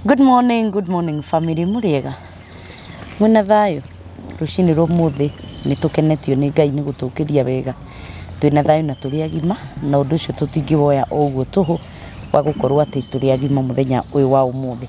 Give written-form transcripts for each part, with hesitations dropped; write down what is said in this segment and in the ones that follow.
Good morning family muriega. Mwena thayo. Rucini rumuthi nitukenetio ni Ngai ni gutukiria wega. Twina thayo na turi agima na undu ucio tutingiwoya oguo tuhu wa gukorwo ati turi agima muthenya uyu wa umuthi.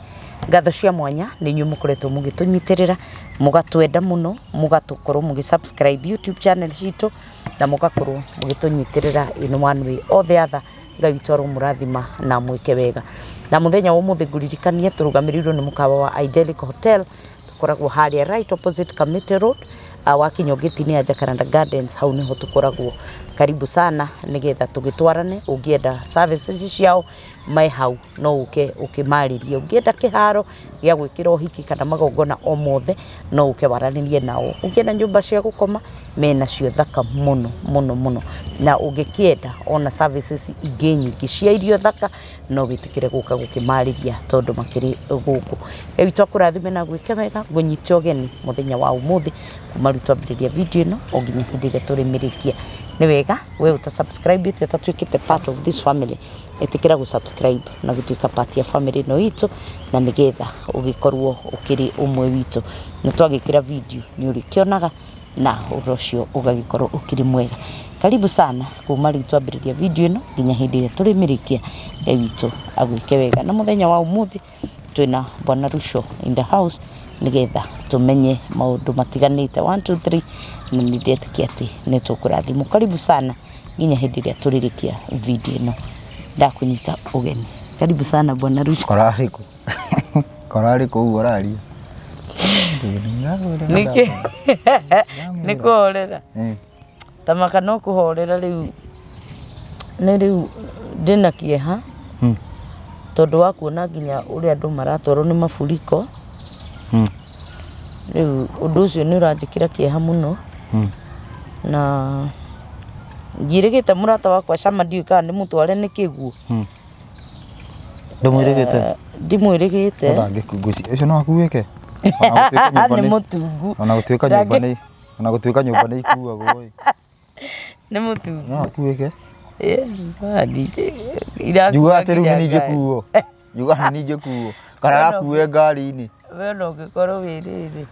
Ngatho cia mwanya ni nyu mukoretwo mugitunyitirira mugatwenda muno mugatukorwo mugisubscribe YouTube channel citu na mugakorwo mugitunyitirira in one way or the other. Ngai witu arumurathima na mwike wega. Na muthenya wa umuthi nguririkanie turugamirirwo ni mukawa wa Idyllic Hotel tukoragwo haria right opposite Committee Road wakinya gitini ya Jacaranda Gardens. Hau niho tukoragwo. Karibu sana nigetha tugitwarane ungienda services ciao mai hau no ukimariria ungienda kiharo gya gwikira uhiki kana magongona o mothe no ukewaranirie nao ungienda nyumba cia gukoma mena cio thaka muno na ungikienda ona services ingi nyingi cia irio thaka no witikire guka gukimariria tondu makiri guku ebitu kurathime na gwike wega ngunyitio geni muthenya wa umuthi kumaruta mbiriria video no onginya hindire turimirikia ni wega we uta subscribe itu tatwikite part of this family etikira gu subscribe na gituika part ya family no itu na nigetha ugikorwo ukiri umwe witu nitwagikira video ni urikionaga na urocio ugagikorwo ukiri mwega. Karibu sana kuma ritwambiriria video no nginya hindire turimirikia witu agwike wega na muthenya wa umuthi twina bwana Rusho in the house nigetha tumenye maundu matiganite 1 2 3 na nindetikia ati nitukurathimwo. Karibu sana nginya hindiria turirikia video no ndakunyita ugeni. Karibu sana bwana Rusho. Korariku urari niki nikuhorera tamaka no kuhorera riu ni riu ndina kieha tondu wa kuona nginya uri andu maratwarwo ni mafuriko riu undu ucio ni uranjikira kieha muno na ngirigite murata wakwa Shama ndiuka ndi mutware ni kiguo ndimwirigite ndangikuguci ucio no akuweke ni mutungu ona gutwika nyumba ni ikuagwo ni mutungu no akuweke Juga ati riu ni ngikuo juga ni ngikuo kana akuwe ngari-ini we no ngikoro wiriri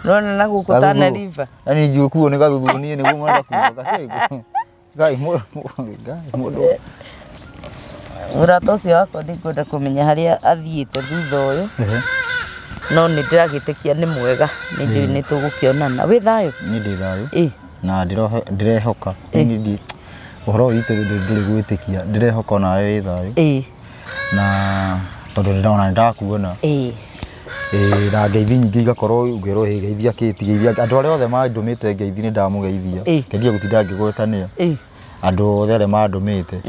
nona na gukutana river ani ngikuo ni gathuthu ni guo mwenda kuo gacego Ngai mundu murata ucio wakwa ndikwenda kumenya haria athiite thutha uyu no ni ndiragitikia ni mwega ni njui ni tugukionana wi thayo ni ndi thayo na ndirehoka ni uhoro witu ndiri gwitikia ndirehoka nawe wi thayo na tondu ndona ndakuona na ngeithi nyingi igakorwo ngero geithia kitigeithia andu aria othe mandumite ngeithi ni ndamugeithia ngendia gutinda ngigwetania andu othe aria mandumite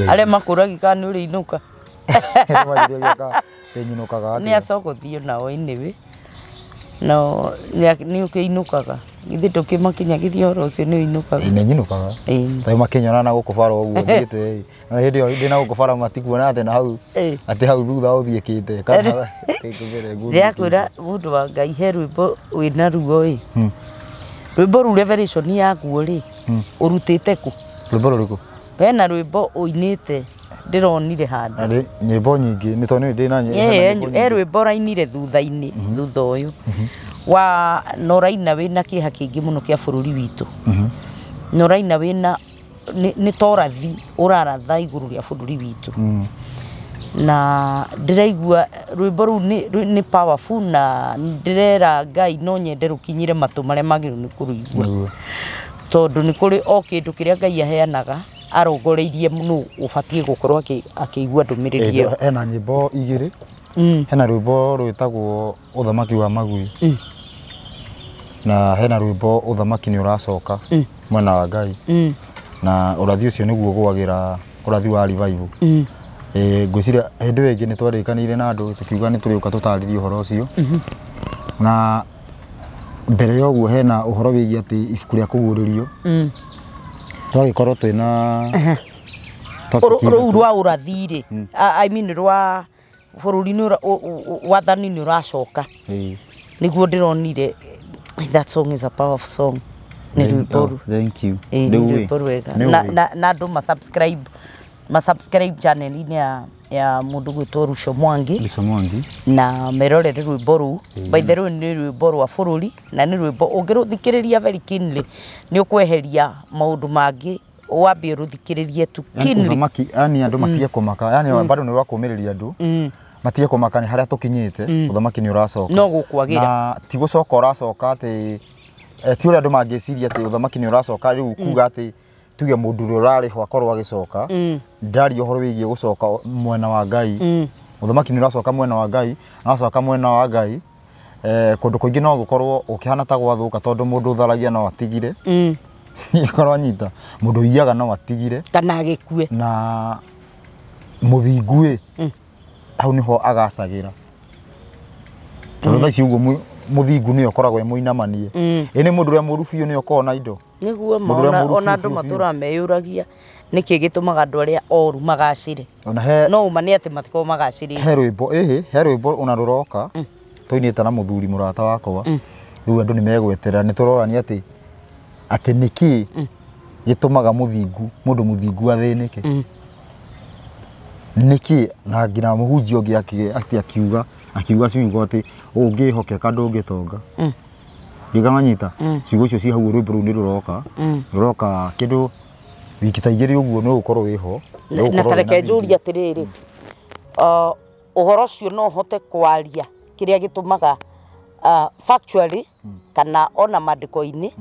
aria makuragi kana uri inuka nyinukaga ni acogothio nao iniwe no ni ukiinukaga ithi tukimakinyagithia horo ucio ni inukaga ni nyinukaga tai makinyona na gukubara uguo thite na hindi yo ndina gukubara matikuona ate na hau ate hau thutha uthiekite kana ndiakwira mundu wa Ngai he rwimbo wina ruo rwimbo ru revelation yaguo ri urutite ku rwimbo ruriku wena rwimbo uinite ndironire handu ari nyimbo nyingi ni toni ndina nyimbo rwimbo rainire thutha-ini thutha uyu wa noraina wina kiha kingi muno kia bururi witu noraina wina ni torathi uraratha iguru ria bururi witu na ndiraigua rwimbo ru ni powerful na ndirera Ngai no nyende rukinyire matu maria magiru ni kuruigua tondu ni kuri o kindu kiria Ngai aheanaga arongoreirie muno ubatie gukorwo akigua ndumiriri iyo ena nyimbo igiri hena rwimbo rwitagwo uthamaki wa magui na hena rwimbo uthamaki ni uracoka mwena wa Ngai na urathi ucio niguo gwagira urathi wa revival ngwiciria hindu wingi ni twarikanire na andu tukiuga ni turiuka tutaririe uhoro ucio na mbere ya uguo hena uhoro wigi ati ibuku ria kuguririo twagikorwo twina ru rwa urathire I mean rwa bururi ni wathani ni uracoka niguo ndironire that song is a powerful song ni rwimbo thank you ni rwimbo wega na andu ma subscribe channel ini ya ya mundu gwitwo Rucio Mwangi. Rucio Mwangi. Na merorere rwimbo ruu. By the way ni rwimbo rwa bururi na ni rwimbo ungiruthikiriria very keenly ni ukweheria maundu mangi wambie ruthikiririe tu keenly. Uthamaki yani andu matige kumaka yani bado ni rwakumiriria andu. Matige kumaka ni haria tukinyite uthamaki ni uracoka. No gukwagira. Na ti gucoka uracoka ati ti uria andu mangiciria ati uthamaki ni uracoka riu kuga ati tuge mundu urari ho akorwo agicoka ndari uhoro wigie gucoka mwena wa Ngai uthamaki ni uracoka mwena wa Ngai na acoka mwena wa Ngai kundu kuingi no gukorwo ukihana ta gwathuka tondu mundu utharagia no atigire ikorwo nyita mundu iyaga no atigire kana agikue na muthingu hau niho agacagira tondu thaici uguo muthingu ni ukoragwo muinamanie ini mundu ria muru biu ni ukorwo na indo niguo ona andu matura meyuragia niki gitumaga andu aria oru magacire no uma ni ati matiko magacire he rwimbo ona ruroka toinite na muthuri murata wakwa riu andu ni megweterera ni turorania ati niki gitumaga mundu muthingu athinike niki na ngina muhunjia ungi akiuga ciugo ati ungihokeka ndungitonga ndigamanyita ciugo icio ci hau rwimbo ru ni ruroka kindu wiki ta igiri uguo no ukorwo wiho na tareke njuria atiriri uhoro cio no hote kwaria kiria gitumaga factually kana ona mandiko-ini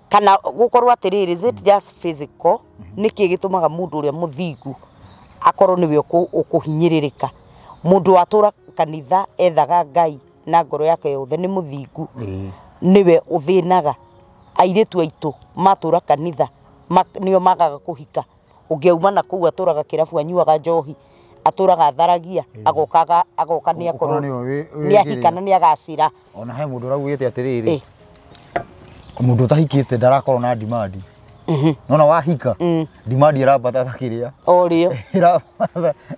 kana gukorwo atiriri is it just physical niki gitumaga mundu uria muthingu akorwo niwe ukuhinyiririka mundu atura kanitha ethaga Ngai na ngoro yake yothe ni muthingu niwe uthinaga airitu aitu matura kanitha nio magaga kuhika ungiauma na kuu aturaga kirabu anyuaga njohi aturaga tharagia agoka ni akorwo ni ahikana ni agacira ona he mundu raugite atiriri mundu tahikite ndarakorwo na dimandi nona wahika dimandi irabata takiria orio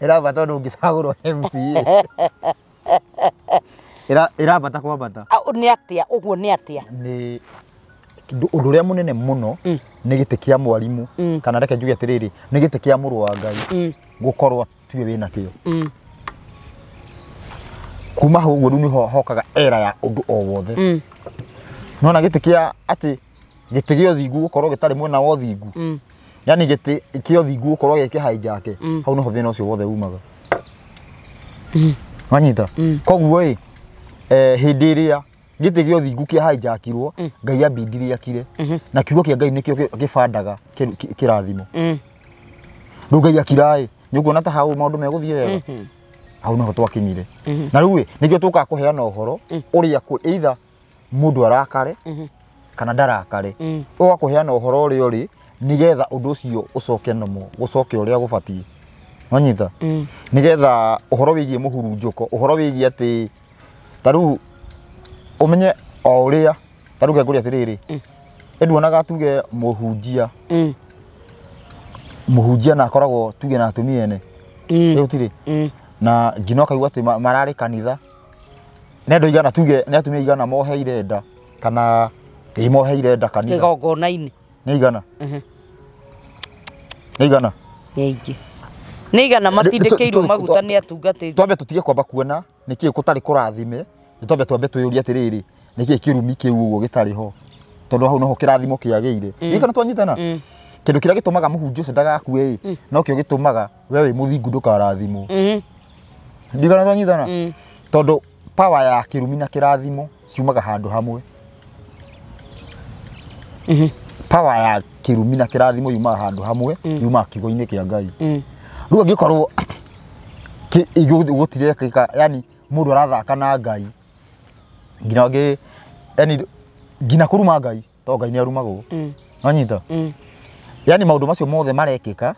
irabata tondu ngicagurwo MCA irabata kwambata ni atia uguo ni atia ni undu uria munene muno ni gite kia mwarimu kana reke njuge atiriri ni gite kia muru wa Ngai gukorwo tuwe wina kio kuma hau guo ni hokaga era ya undu o wothe nona gite kia ati gite gio thingu gukorwo gitari mwena wa thingu yani gite kio thingu gukorwo gike hijack hau no thina ucio wothe umaga wanyita koguo hindi iria gite gio thingu kia hijackirwo Ngai ambindirie akire na kiugo kia Ngai nikio gibandaga kirathimo ndu Ngai akira nyugo nata hau maundu meguthie wega hau no twakinyire na riu nikio tuka kuheana uhoro uria either mundu arakare kana ndarakare ugakuheana uhoro uria uri nigetha undu ucio ucoke nomo gucoke uria gubatie wanyita nigetha uhoro wigie muhurunjuko uhoro wigie ati taru umenye o uria taru ngenguri atiriri eduonaga tuge muhunjia na akoragwo tuge na atumia ene utiri na ngino kaigua ati marari kanitha nendo igana tuge ni atumia igana moheire nda kana moheire nda kanitha kigongona-ini ni igana ni igana ni igana matindikirwo maguta ni atungatiri twambe tutige kwamba kuona niki gutari kurathime twambe tuyuria atiriri niki kirumi kiu uguo gitari ho tondu hau noho kirathimo kiageire igana twanyitana kindu kiria gitumaga muhunjia ucio ndagakue no kio gitumaga wewe muthingu ndukarathimo ndigana twanyitana tondu power ya kirumi na kirathimo ciumaga handu hamwe power ya kirumi na kirathimo yuma handu hamwe yuma kiugo-ini kia Ngai riu angikorwo gutirekeka yani mundu arathaka na Ngai ngina ngi yani ngina kuruma Ngai to Ngai ni arumagwo wanyita yani maundu macio mothe marekika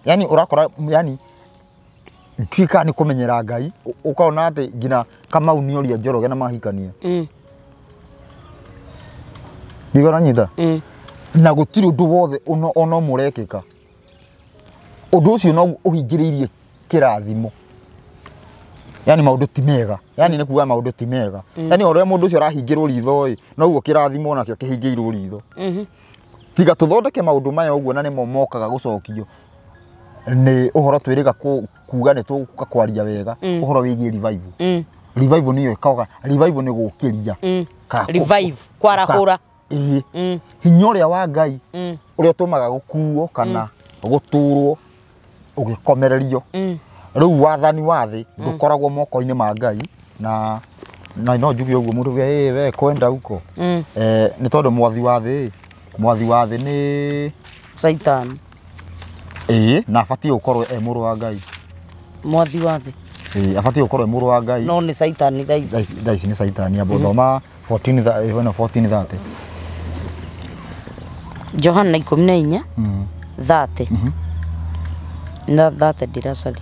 yani urakora yani twika ni kumenyera Ngai ukona ati ngina kama unioria Njoroge na mahikania ndigora nyita na gutiri undu wothe ono murekika undu ucio no uhingiriirie kirathimo yani maundu ti mega yani ni kuga maundu ti mega yani oria mundu ucio arahingirwo ritho no uguo kirathimo nakio kihingirwo ritho tiga tuthondeke maundu maya uguo na nimo mokaga gucokio nĩ ũhoro twĩrĩga kuga nĩ tũka kwaria wega ũhoro wĩgiĩ revival. Revival nĩyo ĩkaga, revival nĩ gũkĩria. Revive, kwarahũra. Hinya ũrĩa wa Ngai ũrĩa ũtũmaga gũkuo kana gũtũrwo ũgĩkomererio. Rĩu wathani wa thĩ ndũkoragwo moko-inĩ ma Ngai na no njuge ũguo mũndũ we kwenda huko. Nĩ tondũ mwathi wa thĩ nĩ Satan. Na abatie gũkorwo mũrũ wa Ngai. Mwathi wa thĩ. Abatie gũkorwo mũrũ wa Ngai. No nĩ Satan thaici nĩ Satan abo thoma 14:30. Johana 14 30. Na 30 ndiracari.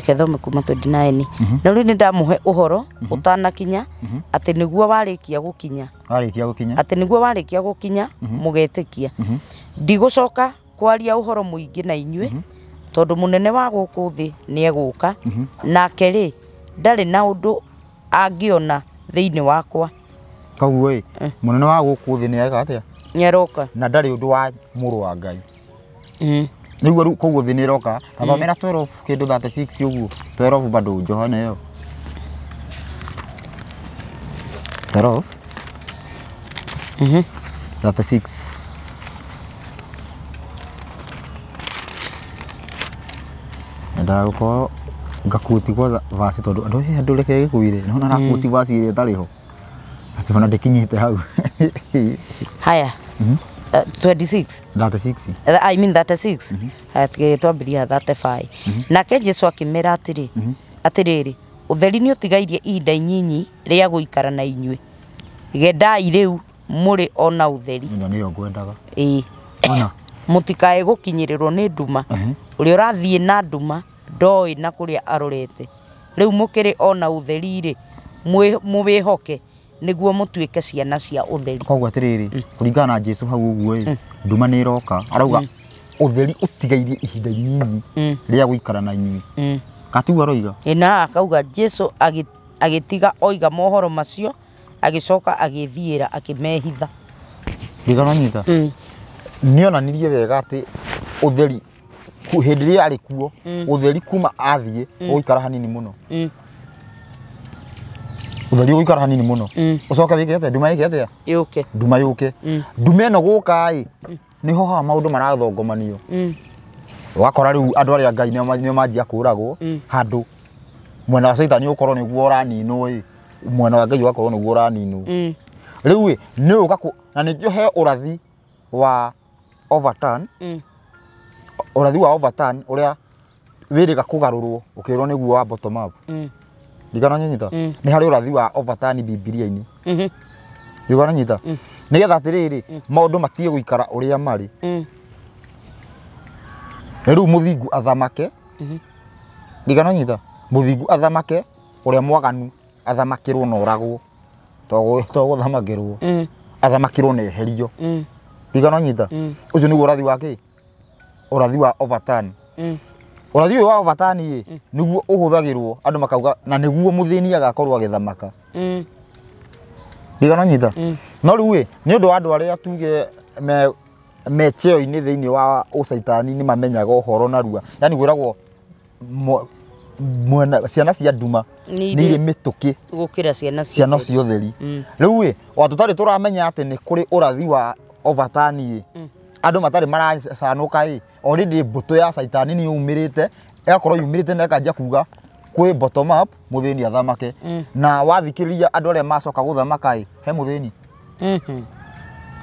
Kethome kuma 29. Na rĩu nĩ ndamuhe ũhoro ũtanakinya atĩ nĩguo warĩkia gũkinya. Atĩ nĩguo warĩkia gũkinya mũgetĩkia. Ndigũcoka kwaria ũhoro mũingĩ na inyuĩ tondũ mũnene wa gũkũ thĩ nĩ egũka nake rĩ ndarĩ na ũndũ angĩona thĩinĩ wakwa. Koguo mũnene wa gũkũ thĩ nĩ ega atĩa? Nĩaroka na ndarĩ ũndũ wa mũrũ wa Ngai. Nĩguo rĩu koguo thĩ nĩ ĩroka thomera 12 kĩndũ 36 ũguo 12 bado Johana ĩyo 12 36 ndagukorwo ngakuti kwa vasi tondu andu reke gikuire no na kuti vasi ĩrĩa ĩtarĩ ho ati bana ndĩkinyĩte hau. Haya 26 I mean 36 ati twambiria 35 nake Jesu akĩmera atĩrĩrĩ ũtheri nĩ ũtigairie ihinda inyinyi rĩa gũikara na inyuĩ gendai rĩu mũrĩ ona ũtheri. Nĩyo ngwendaga ona mũtikae gũkinyĩrĩrwo nĩ nduma ũrĩa ũrathiĩ na nduma ndoĩ na kũrĩa arorete rĩu mũkĩrĩ ona ũtheri rĩ mũwĩhoke nĩguo mũtuĩke ciana cia ũtheri. Koguo atĩrĩrĩ kũringana na Jesu hau ũguo nduma nĩ ĩroka arauga ũtheri ũtigairie ihinda inyinyi rĩa gũikara na inyuĩ. Katuga roiga na akauga Jesu agĩtiga oiga mohoro macio agĩcoka agĩthiĩra akĩmehitha. Ndigana nyita nĩonanirie wega atĩ ũtheri hĩndĩ ĩrĩa arĩ kuo ũtheri kuma athiĩ ũgũikara hanini mũno. Ũtheri ũgũikara hanini mũno ũcoka wĩke atĩa nduma yĩke atĩa yũke nduma yũke nduma ĩno gũka nĩho haha maũndũ marathongomanio. Wakora rĩu andũ arĩa Ngai nĩo manjia kũragwo handũ mwena wa Satan ũkorwo nĩguo ũraninwo mwena wa Ngai ũgakorwo nĩguo ũraninwo. Rĩu nĩ ũka na nĩkĩo he ũrathi wa overturn ũrĩa wĩrĩga kũgarũrwo ũkĩrwo nĩguo wa bottom up. Ndigana nyita nĩ harĩ ũrathi wa overturn Bibilia-inĩ. Ndigana nyita nĩgetha atĩrĩrĩ maũndũ matige gũikara ũrĩa marĩ. Rĩu mũthingu athamake. Ndigana nyita mũthingu athamake ũrĩa mwaganu athamakĩrwo na ũragwo to gũthamakĩrwo athamakĩrwo na eherio. Ndigana nyita ũcio nĩguo ũrathi wa kĩ ũrathi wa overturn. Ũrathi ũyũ wa overturn nĩguo ũhũthagĩrwo andũ makauga na nĩguo mũthĩni agakorwo agĩthamaka. Ndigana nyita no rĩu nĩ ũndũ wa andũ arĩa tuge me cheo-inĩ thĩinĩ wa ũcaitani nĩ mamenyaga ũhoro narua yani gwĩragwo ciana cia nduma nĩ irĩ mĩtũkĩ gũkĩra ciana cia ũtheri. Rĩu o tũtarĩ tũramenya atĩ nĩ kũrĩ ũrathi wa overturn andũ matarĩ maracanũka already mbũtũ ya Saitani nĩ yumĩrĩte ĩgakorwo yumĩrĩte na ĩkanjia kuga kwĩ bottom up mũthĩni athamake na wathikĩrĩria andũ arĩa macoka gũthamaka he mũthĩni.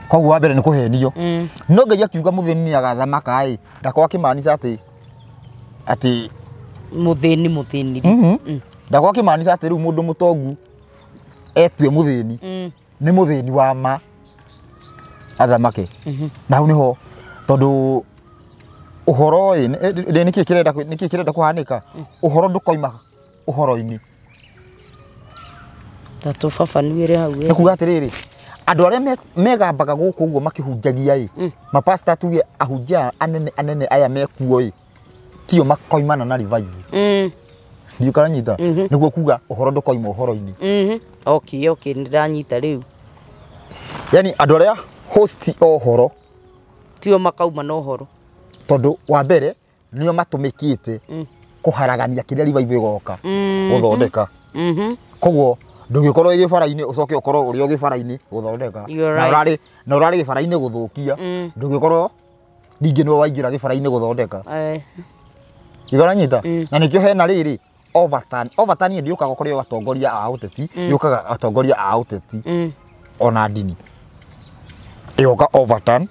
Koguo wa mbere nĩ kũhenio no Ngai akiuga mũthĩni nĩ agathamaka ndakorwo akĩmaanisha atĩ mũthĩni ndakorwo akĩmaanisha atĩ rĩu mũndũ mũtongu etue mũthĩni nĩ mũthĩni wa ma athamake. Na hau nĩho tondũ ũhoro nĩkĩ kĩrenda kũhanĩka ũhoro ndũkoima ũhoro-inĩ tatũbabanuĩre hau nĩ kuga atĩrĩrĩ andũ arĩa megambaga gũkũ ũguo makĩhunjagia mapasta tuge ahunjia anene aya mekuo tio makoimana na revival. Ndio kana nyita nĩguo kuga ũhoro ndũkoima ũhoro-inĩ. Okay nĩndanyita rĩu yani andũ arĩa host ũhoro tio makauma na uhoro tondu wa mbere nio matumikite kuharagania kiria revival igoka guthondeka koguo ndungikorwo gibara-ini ucoke ukorwo uri gibara-ini guthondeka na urari gibara-ini guthukia ndungikorwo ningi no waingira gibara-ini guthondeka igora nyita na nikio hena riri overturn ndiukaga kuri atongoria a uteti yukaga atongoria a uteti ona ndini igoka overturn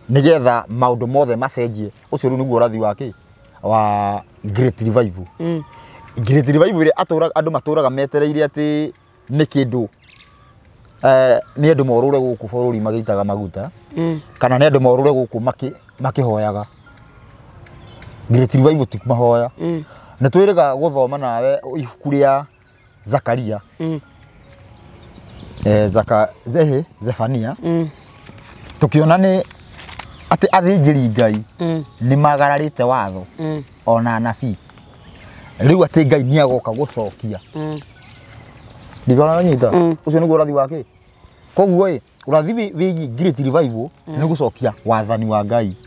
nigetha maundu mothe macenjie ucio ru niguo rathi wake wa great revival great revival ire andu maturaga metereire ati ni kindu ni andu morure guku bururi magitaga maguta kana ni andu morure guku makihoyaga great revival ti mahoya na twirega guthoma nawe ibuku ria Zakaria Zefania tukiona ni ati athinjiri Ngai ni magararite watho ona nabii riu ati Ngai ni agoka gucokia ndigona nyita ucio niguo rathi wake koguo urathi wigi great revival ni gucokia wathani wa Ngai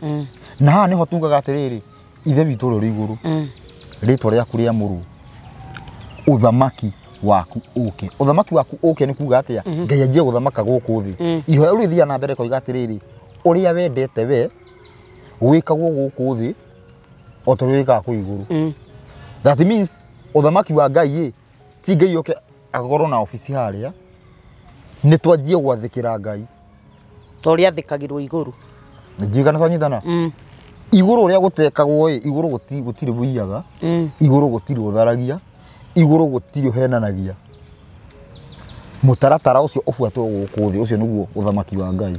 na ha niho tugaga atiriri ithe witu uri iguru ritwa riaku ria muru uthamaki waku uke uthamaki waku uke ni kuga atia Ngai anjie guthamaka guku thi ihoya uri thia na mbere koiga atiriri uria wendete we wikagwo guku thi o to wika ku iguru that means uthamaki wa Ngai ti Ngai oke agorwo na ofisi haria ni twanjie gwathikira Ngai to ria thikagirwo iguru njigana twanyitana iguru ria gutekagwo iguru gutiri buiyaga iguru gutiri utharagia iguru gutiri henanagia mutaratara ucio ufuatwo guku thi ucio niguo uthamaki wa Ngai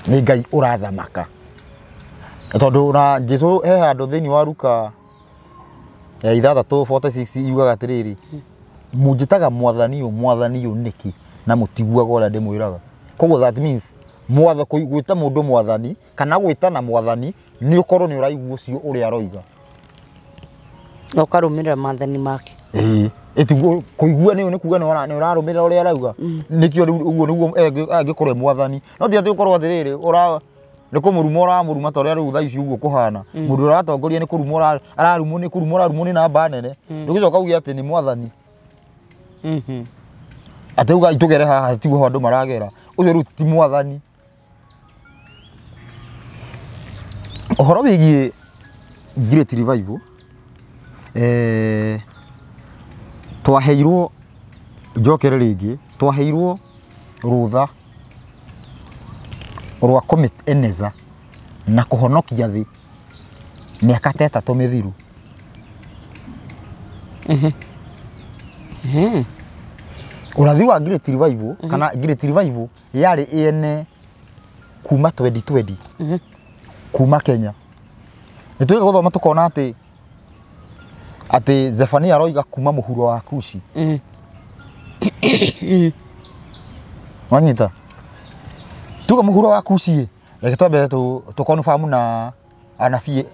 ni Ngai urathamaka tondu na Jesu he handu thiini wa Luka 6:46 yugaga atiriri munjitaga mwathani u niki na mutiguaga uria ndimwiraga koguo that means gwita mundu mwathani kana gwita na mwathani ni ukorwo ni uraigua ucio uria aroiga ukarumirira mathani make eti kuigua ni kuga ni urarumirira uria arauga nikio uguo niguo angikorwo mwathani no ti ati ukorwo atiriri ura ni kumuruma uramuruma ta uria riu thaa ici uguo kuhana mundu uratongoria ni kuruma ararumwo ni kuruma ararumwo ni namba nene ndugicoka ugia ati ni mwathani ati uga itugere haha tiguo andu maragera ucio riu ti mwathani ohoro wigie great revival twaheirwo njokere ringi twaheirwo rutha rwa commit eneza na kuhonokia thi miaka 3 mithiru urathi wa great revival kana great revival yari ene kuma 2020 kuma Kenya nitwega guthoma tukona ati Zefania aroiga kuma muhuro wa Kushi wanyita tuga muhuro wa Kushi reke twambe tukonfamu na anabii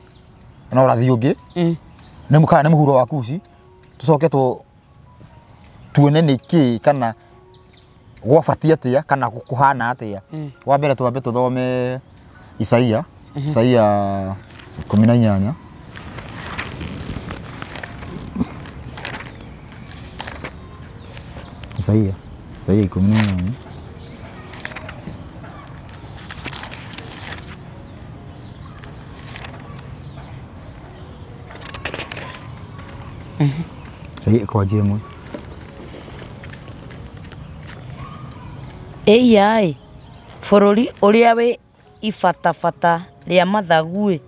na urathi ungi ni mukana ni muhuro wa Kushi tucoke tuone niki kana gwafatia atia kana kuhana atia wa mbere twambe tuthome Isaia 18 Isaia 18 Isaia kwa jemwe ai bururi uria wi ifatafata ria mathagu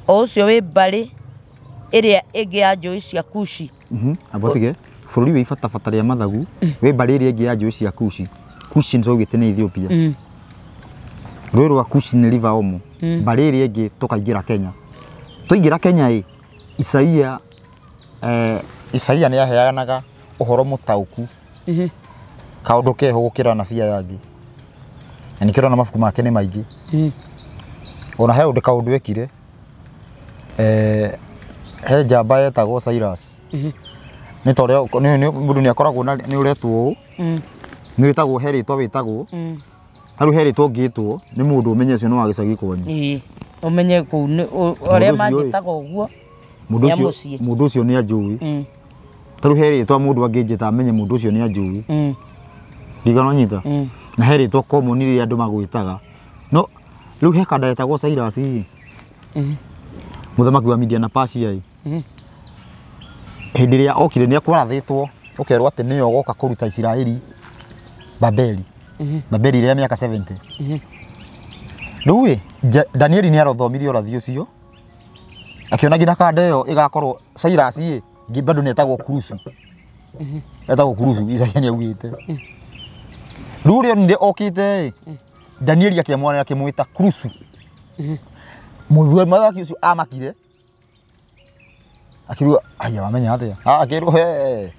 o ucio wi bari iria ingi ya njui cia Kushi abotige bururi wi ifatafata ria mathagu wi bari iria ingi ya njui cia Kushi Kushi nzo gitene Ethiopia ruri rwa Kushi ni river Omo bari iria ingi tukaingira Kenya tuingira Kenya Isaia ni aheanaga uhoro mutauku kaundu keho gukira nabii yangi ni kirona mafuku make ni maingi ona he undu kaundu wekire he njamba yetagwo Cyrus ni torio ni mundu ni akoragwo ni uretwo ni witagwo he ritwa witagwo Haru heri to ngitwo ni mundu umenye ucio no agicagi kwanyu. Umenye ku oria manjitaga uguo. Mundu ucio ni anjui. Taru heri to mundu angijita amenye mundu ucio ni anjui. Digano nyita. Na heri to common ri andu magwitaga. No riu he kada etagwo Cyrus. Muthamaki wa Media na Persia. Hindi ria okire ni akwarathitwo ukerwo ati niyo goka kuruta Israeli Babeli. Babeli ria miaka 70. Riu Danieli ni arothomirie urathi ucio. Akiona gina kada iyo igakorwo Cyrus bado ni etagwo Kurusu. Etagwo Kurusu Isaia ni augite. Riu rio ndi okite Danieli akiamwana akimwita Kurusu. Muthwe mathaki ucio amakire. Akirua aya wamenya atia. Akirua he.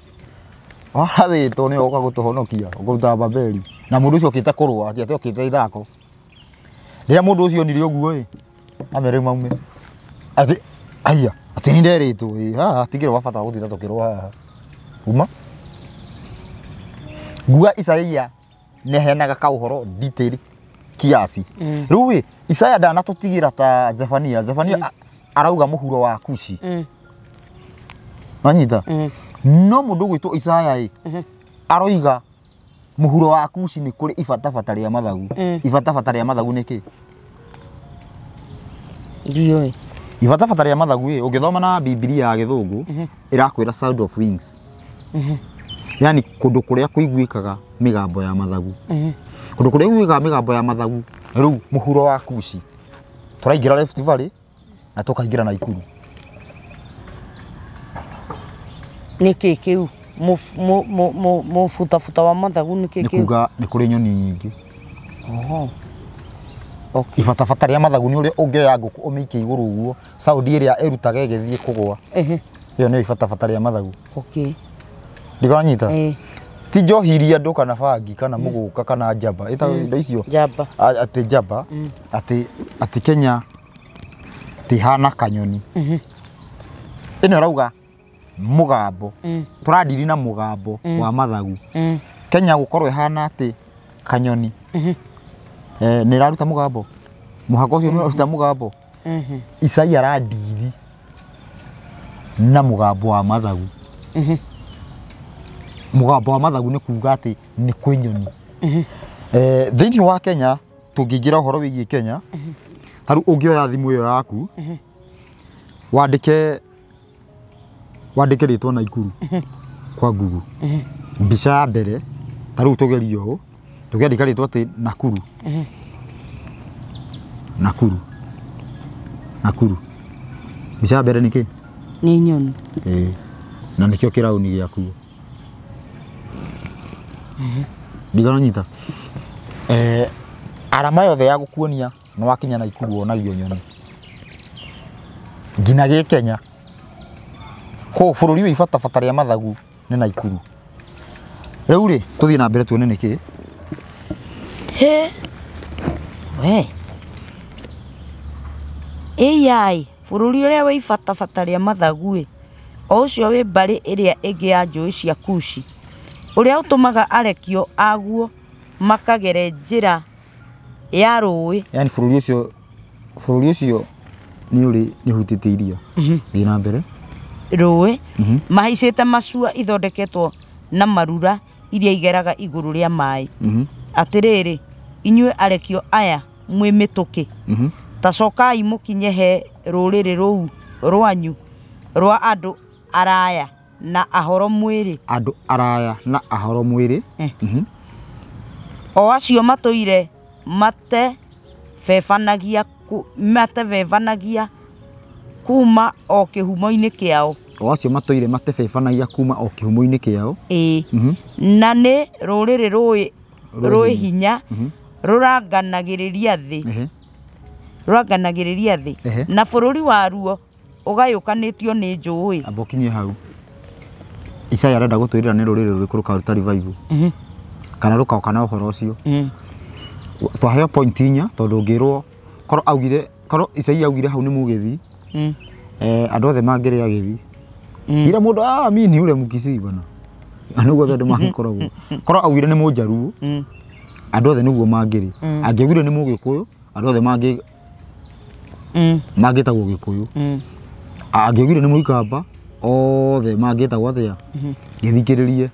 Wathito ni oka gutuhonokia guruta Babeli. Na mundu ucio okite kurwa ati okite ithako. Ria mundu ucio nire uguo amere maume. Ati aya ati ni nderitwo tigire wabata gutinda tukirwa haha. Uma. Gua Isaia ne henaga ka uhoro detail kiasi. Riu Isaia ndanatutigira ta Zefania. Zefania arauga muhuro wa Kushi. Manyita. No mundu gwitwo Isaia aroiga muhuro wa Kushi ni kuri ifatafata ria mathagu. Ifatafata ria mathagu niki? Ndiyo. Ifatafata ria mathagu ugithoma na Biblia ya Githungu irakwira sound of wings. Yani kundu kuria kuiguikaga migambo ya mathagu. Kundu kuria kuiguikaga migambo ya mathagu. Riu muhuro wa Kushi turaingira Rift Valley na tukaingira Naikuru. Niki kiu mu futa wa mathagu niki kiu. Nikuga ni kuri nyoni nyingi. Okay. Ifatafata ria mathagu ni uri ungeya nguku umike iguru uguo. Saudi ria erutaga igithie kugwa. Iyo ni ifatafata ria mathagu. Okay. Ndiganyita. Ti njohiri andu kana bangi kana muguka kana njamba. Indo icio. Njamba. Ati njamba. Ati Kenya ti hana kanyoni. Ino rauga mugambo. Turadiri na mugambo wa mathagu. Kenya gukorwo hana ati kanyoni. Ni raruta mugambo. Muhako ucio ni raruta mugambo. Isaia radiri na mugambo wa mathagu. Mugambo wa mathagu ni kuga ati ni kwinyoni. Thiini wa Kenya tungingira uhoro wigie Kenya. Haru ungioya thimu iyo yaku. Wandike ritwa Naikuru kwa Google. Mbica ya mbere haru tugerio tugiandika ritwa ati Nakuru. Nakuru. Mbica ya mbere niki? Ni nyoni. Na nikio kirauni giaku. Ndigano nyita. Arama yothe ya gukuonia no wakinya Naikuru onagio nyoni. Ngina Kenya. Ko bururi wi ifatafata ria mathagu ni Naikuru. Riu ri tuthie na mbere tuone niki? We. AI bururi uria wi ifatafata ria mathagu o ucio wi bari iria ingi ya njui cia Kushi. Uria utumaga arekio aguo makagere njira ya rui. Yani bururi ucio ni hutite iria. Thina mbere. Rui mahaicite macua ithondeketwo na marura iria igeraga iguru ria mai. Atiriri inyue arekio aya mwi mituki. Tacokai mukinye he ruriri ruu rwanyu rwa andu araya na ahoro mwiri. Andu araya na ahoro mwiri. O acio matuire mate vevanagia kuma o kihumo-ini kiao. O acio matuire mate vevanagia kuma o kihumo-ini kiao. Na ni ruriri rui hinya ruranganagiriria thi. Na bururi waruo ugayukanitio ni njui. Abokinyie hau. Isaia arenda gutwirira ni ruriri ruriku rukaruta revival. Kana rukaoka na uhoro ucio. Twaheo point inya tondu ngirwo korwo Isaia augire hau ni mugithi. Andu othe mangire agithi. Ira mundu mini ule mukisi bana. Anu gothe andu makoragwo. Korwo augire ni munjaruo. andũ othe nĩguo mangĩrĩ angĩagwire nĩ mũgĩkũyũ andũ othe mangĩtagwo gĩkũyũ angĩagwire nĩ mũikamba othe mangĩtagwo atĩa gĩthikĩrĩrie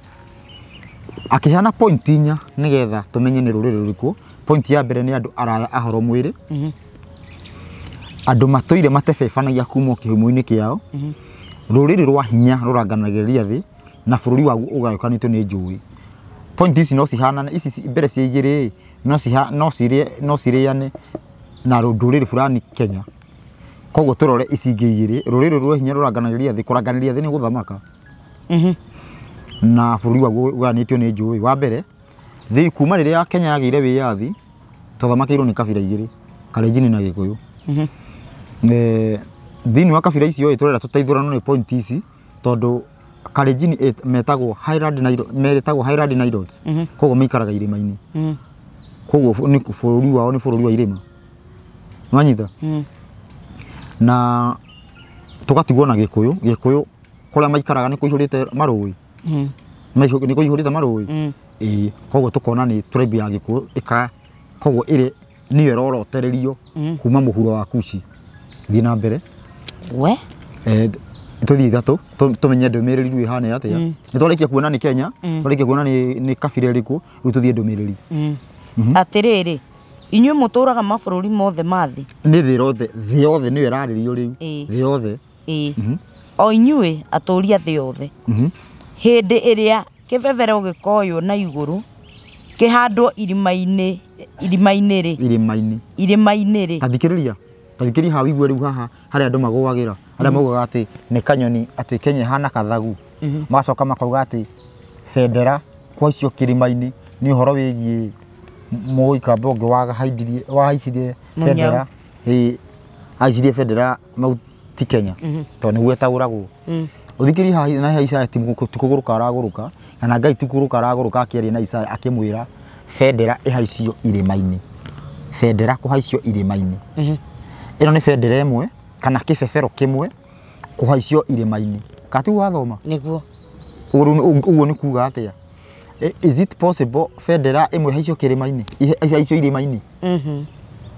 akĩheana point inya nĩgetha tũmenye nĩ rũrĩrĩ rũrĩkũ. Point ya mbere nĩ andũ araya ahoro mwĩrĩ andũ matũire matebebanagia kuma kĩhumo-inĩ kĩao rũrĩrĩ rwa hinya rũranganagĩrĩria thĩ na bũrũri waguo ũgayũkanĩtio nĩ njũĩ. Point ici no cihanane ici mbere cia igĩrĩ no cirĩane na rũrĩrĩ fulani Kenya. Koguo tũrore ici ingĩ igĩrĩ rũrĩrĩ rwa hinya rũranganagĩrĩria thĩ kũranganĩria thĩ nĩ gũthamaka na bũrũri waguo ũgayanĩtio nĩ njũĩ. Wa mbere thĩ kuma rĩrĩa Kenya yagĩire wĩyathi twathamakĩirwo nĩ kabira igĩrĩ Kalenjin na Gĩkũyũ. Thĩinĩ wa kabira icio tũrenda tũteithũranwo nĩ point ici tondũ Kalenjin metagwo Highland Nilotes koguo maikaraga irĩma-inĩ koguo bũrũri wao nĩ bũrũri wa irĩma mwanyita na tũgatigwo na Gĩkũyũ kũrĩa maikaraga nĩ kũihũrĩte marũĩ nĩ kũihũrĩte marũĩ koguo tũkona nĩ tribe ya Gĩkũyũ koguo ĩrĩ nĩyo ĩrorotererio kuma mũhuro wa Kushi. Thiĩ na mbere tũthiĩ ithatũ tũmenye ndũmĩrĩri rĩu ĩhana atĩa. Nĩ twarĩkia kuona nĩ Kenya twarĩkia kuona nĩ kabira ĩrĩkũ rĩu tũthiĩ ndũmĩrĩri. Atĩrĩrĩ inyuĩ mũtũraga mabũrũri mothe ma thĩ nĩ thĩ yothe nĩyo ĩrarĩrio rĩu thĩ yothe o inyuĩ atũria thĩ yothe hĩndĩ ĩrĩa kĩbebero gĩkoywo na igũrũ kĩhandwo irima-inĩ rĩ tathikĩrĩria haha wigue rĩu haha harĩa andũ magũagĩra arĩa maugaga atĩ nĩ kanyoni atĩ Kenya ihana kathagu magacoka makauga atĩ bendera kwa icio kĩrĩma-inĩ nĩ ũhoro wĩgiĩ mũikamba ũngĩ wahaicirie bendera ahaicirie bendera mau ti Kenya tondũ nĩguo etagũragwo. Ũthikĩrĩrie haha na Isaya ti kũgũrũka aragũrũka kana Ngai ti kũgũrũka aragũrũka akĩaria na Isaya akĩmwĩra bendera ĩhaicio irĩma-inĩ bendera kũhaicio irĩma-inĩ. Ĩno nĩ bendera ĩmwe kana kĩbebero kĩmwe kũhaicio irĩma-inĩ katigu wathoma nĩguo ũguo nĩ kuga atĩa. Is it possible bendera ĩmwe haicio kĩrĩma-inĩ haicio irĩma-inĩ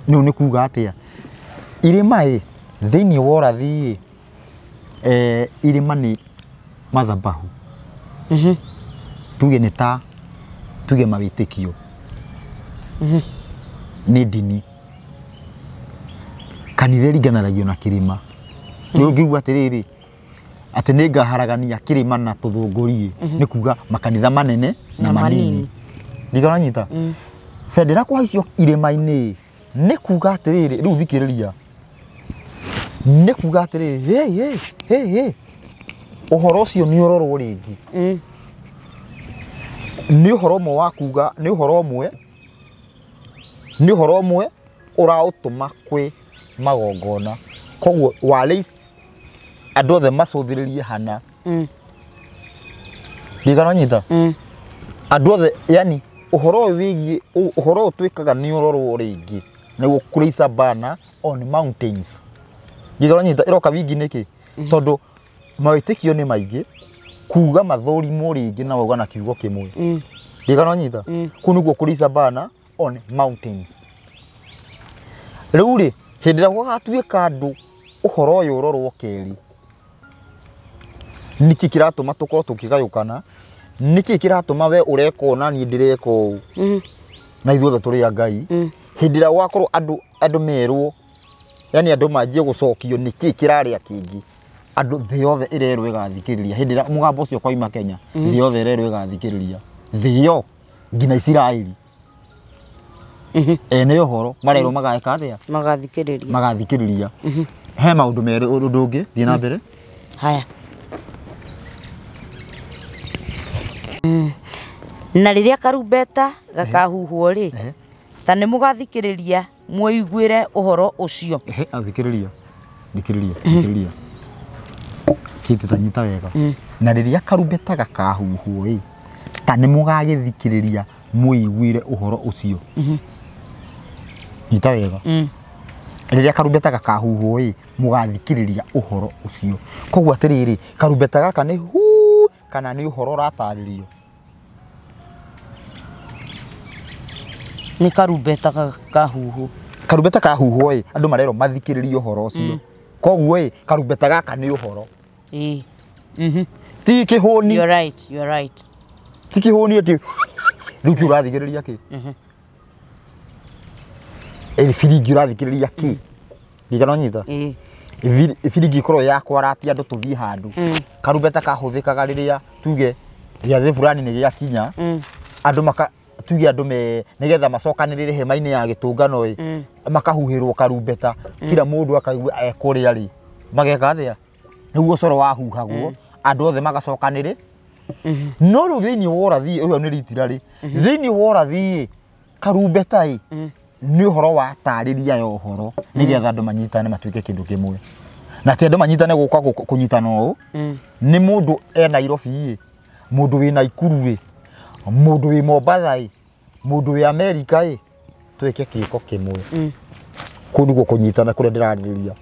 no nĩ kuga atĩa irĩma thĩinĩ wa ũrathi irĩma nĩ mathabahu tuge nĩ ta tuge mawĩtĩkio nĩ ndini kanitha ĩringanagio na kĩrĩma. Rĩu ngĩigua atĩrĩrĩ atĩ nĩ ngaharagania kĩrĩma na tũthũngũri nĩ kuga makanitha manene na manini ndikananyita bendera kũhaicio irĩma-inĩ nĩ kuga atĩrĩrĩ rĩu thikĩrĩria nĩ kuga atĩrĩrĩ ũhoro ũcio nĩ ũrorwo rĩngĩ nĩ ũhoro ũmwe wa kuga nĩ ũhoro ũmwe ũraũtũma kwĩ magongona koguo wale andũ othe macũthĩrĩrie hana ndikananyita andũ othe yani ũhoro ũyũ wĩgiĩ ũhoro ũyũ twĩkaga nĩ ũrorwo rĩngĩ nĩguo kũraica bana on mountains ndikananyita ĩroka wingi nĩkĩ tondũ mawĩtĩkio nĩ maingĩ kuga mathũrimwo rĩngĩ na wauga na kiugo kĩmwe ndikananyita kũu nĩguo kũraica bana on mountains. Rĩu rĩ hĩndĩ ĩrĩa gwagatuĩka andũ ũhoro ũyũ ũrorwo kerĩ nĩkĩ kĩratũma tũkorwo tũkĩgayũkana nĩkĩ kĩratũma we ũreka ũũ na niĩ ndĩreka ũũ na ithuothe tũrĩ a Ngai hĩndĩ ĩrĩa gwakorwo andũ merwo yani andũ manjie gũcokio nĩkĩ kĩrarĩa kĩngĩ andũ thĩ yothe ĩrerwo ĩgathikĩrĩria hĩndĩ ĩrĩa mũgambo ũcio kwaima Kenya thĩ yothe ĩrerwo ĩgathikĩrĩria thĩ yo nginya Isiraeli nĩ ũhoro marerwo mageka atĩa magathikĩrĩria he maũndũ merĩ ũndũ ũngĩ thiĩ na mbere haya na rĩrĩa karumbeta gakahuhwo rĩ ta nĩ mũgathikĩrĩria mũiguĩre ũhoro ũcio thikĩrĩria kĩtu tanyita wega na rĩrĩa karumbeta gakahuhwo ta nĩ mũgagĩthikĩrĩria mũiguĩre ũhoro ũcio nyita wega rĩrĩa karumbeta gakahuhwo mũgathikĩrĩria ũhoro ũcio koguo atĩrĩrĩ karumbeta gaka nĩ kana nĩ ũhoro ũratarĩrio Ni karumbeta kahuhu. Karumbeta kahuhu ĩ andũ marero mathikĩrĩrie ũhoro ũcio. Koguo ĩ karumbeta gaka nĩ ũhoro. Ti kĩhũni. You're right, you're right. Ti kĩhũni atĩ rĩu kĩ ũrathikĩrĩria kĩ? Biringi ũrathikĩrĩria kĩ? Ndikana nyita. Biringi korwo yakwa rati andũ tũthiĩ handũ. Karumbeta kahũthĩkaga rĩrĩa tuge gĩathĩ fulani nĩ gĩakinya. Andũ tuge andũ nĩgetha macokanĩrĩre hema-inĩ ya gĩtũngano ĩ makahuhĩrwo karumbeta kila mũndũ akaigua ekũrĩa rĩ mageka atĩa nĩguo coro wahuhagwo andũ othe magacokanĩrĩ no rĩu thĩinĩ wa ũrathi ũyũ nĩ ritira rĩ thĩinĩ wa ũrathi karumbeta ĩ nĩ ũhoro wa tarĩria ya ũhoro nĩgetha andũ manyitane matuĩke kĩndũ kĩmwe na ti andũ manyitane gũka kũnyitana ũũ nĩ mũndũ Nairobi ĩ mũndũ wĩ Naikuru ĩ mũndũ wĩ Mombasa ĩ mũndũ wĩ Amerika ĩ twĩke kĩko kĩmwe kũu nĩguo kũnyitana kũrĩa ndĩrarĩrĩria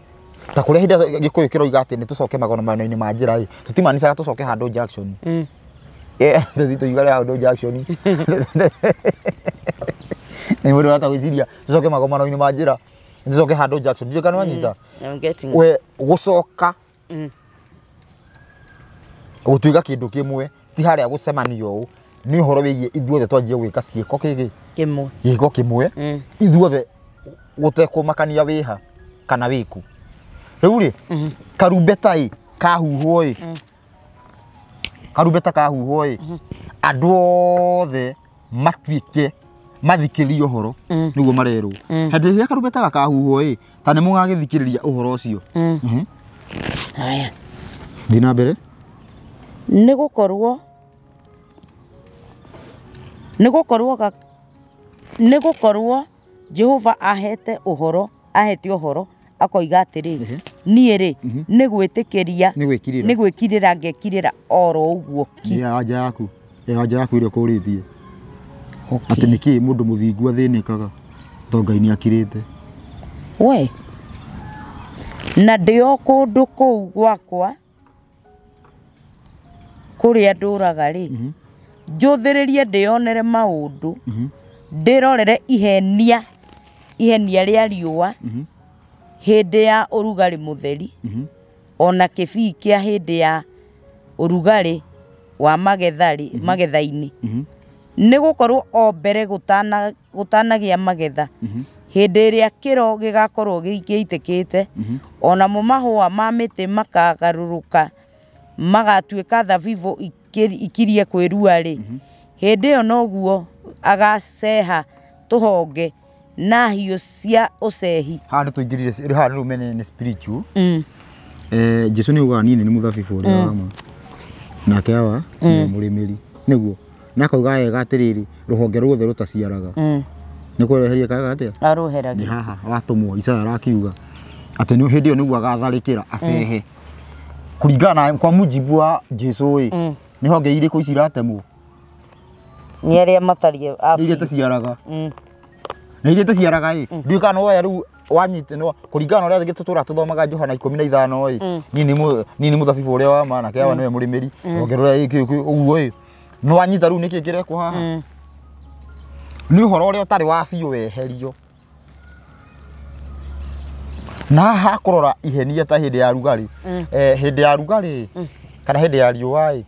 ta kũrĩa hĩndĩ Gĩkũyũ kĩroiga atĩ nĩ tũcoke magongona-inĩ ma njĩra ĩ tũtimaanishaga tũcoke handũ Jackson ndũthi tũigare handũ Jackson nĩ mũndũ wata gwĩciria tũcoke magongona-inĩ ma njĩra tũcoke handũ Jackson ndĩrĩ kana wanyita we gũcoka gũtuĩka kĩndũ kĩmwe ti harĩa gũcemanio ũũ nĩ ũhoro wĩgiĩ ithuothe twanjie gwĩka ciĩko kĩmwe gĩko kĩmwe ithuothe gũtekũmakania wĩha kana wĩku rĩu rĩ karumbeta ĩ kahuhwo ĩ karumbeta kahuhwo ĩ andũ othe matuĩke mathikĩrĩrie ũhoro nĩguo marerwo hĩndĩ ĩrĩa karumbeta gakahuhwo ĩ ta nĩ mũgagĩthikĩrĩria ũhoro ũcio haya thiĩ na mbere nĩ gũkorwo Jehova ahete ũhoro akoiga atĩrĩ niĩ rĩ nĩ gwĩtĩkĩria nĩ gwĩkirĩra ngekirĩra oro ũguo ki anja yaku ĩrĩa kũrĩtie atĩ nĩkĩ mũndũ mũthingu athĩnĩkaga to Ngai nĩ akirĩte we na ndĩo kũndũ kũu gwakwa kũrĩa ndũraga rĩ njũthĩrĩrie ndĩonere maũndũ ndĩrorere ihenia rĩa riũa hĩndĩ ya ũrugarĩ mũtheri ona kĩbii kĩa hĩndĩ ya ũrugarĩ wa magetha-inĩ nĩ gũkorwo o mbere gũtanagĩa magetha hĩndĩ ĩrĩa kĩro gĩgakorwo gĩitĩkĩte onamo mahũa ma mĩtĩ makagarũrũka magatuĩka thabibũ ikirie kwĩrua rĩ hĩndĩ ĩyo noguo agaceha tũhonge na hiũ cia ũcehi handũ tũingĩrire haha rĩu mene nĩ spiritual Jesũ nĩ ugaga niĩ nĩ mũthabibũ ũrĩa wama nake hawa nĩ mũrĩmĩri nĩguo na akauga wega atĩrĩrĩ rũhonge ruothe rũtaciaraga nĩ kweheria kaga atĩa arũheragia nĩ haha watũmwo Isaya arakiuga atĩ nĩ hĩndĩ ĩyo nĩguo agatharĩkĩra acehe kũringana kwa mujibu wa Jesũ ĩ nĩ honge irĩkũ ici iratemwo nĩ arĩa matariĩ iria taciaraga na iria taciaraga ĩ ndiũ kana woya rĩu wanyitwo kũringana ũrĩa tũtũra tũthomaga Johana 15 ĩ niĩ nĩ mũthabibũ ũrĩa wa ma nake hawa nĩwe mũrĩmĩri honge rũrĩa ũguo ĩ no wanyita rĩu nĩkĩ kĩrekwo haha nĩ ũhoro ũrĩa ũtarĩ wa biũ weherio na haha kũrora ihenia ta hĩndĩ ya rugarĩ hĩndĩ ya rugarĩ kana hĩndĩ ya riũa ĩ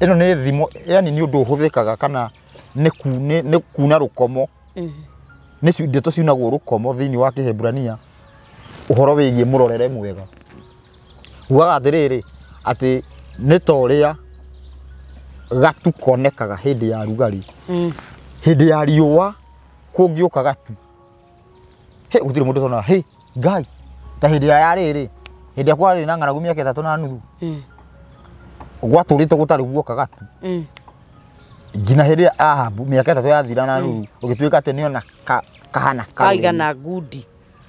ĩno nĩ thimo yani nĩ ũndũ ũhũthĩkaga kana nĩ kuna rũkomo nĩ ndeto ciunagwo rũkomo thĩinĩ wa Kĩhĩbũrania ũhoro wĩgiĩ mũrorere mwega ugaga atĩrĩrĩ atĩ nĩ ta ũrĩa gatu konekaga hĩndĩ ya rugarĩ hĩndĩ ya riũa kũngĩũka gatu gũtirĩ mũndũ tona Ngai ta hĩndĩ ya rĩrĩ hĩndĩ ya kwarĩ na ng'aragu mĩaka 3.5 gwatũrĩte gũtarĩ guoka gatu ngina hĩndĩ ya Ahabu mĩaka 3 yathira na nuthu ũgĩtuĩka atĩ nĩona kahana kaigana ngundi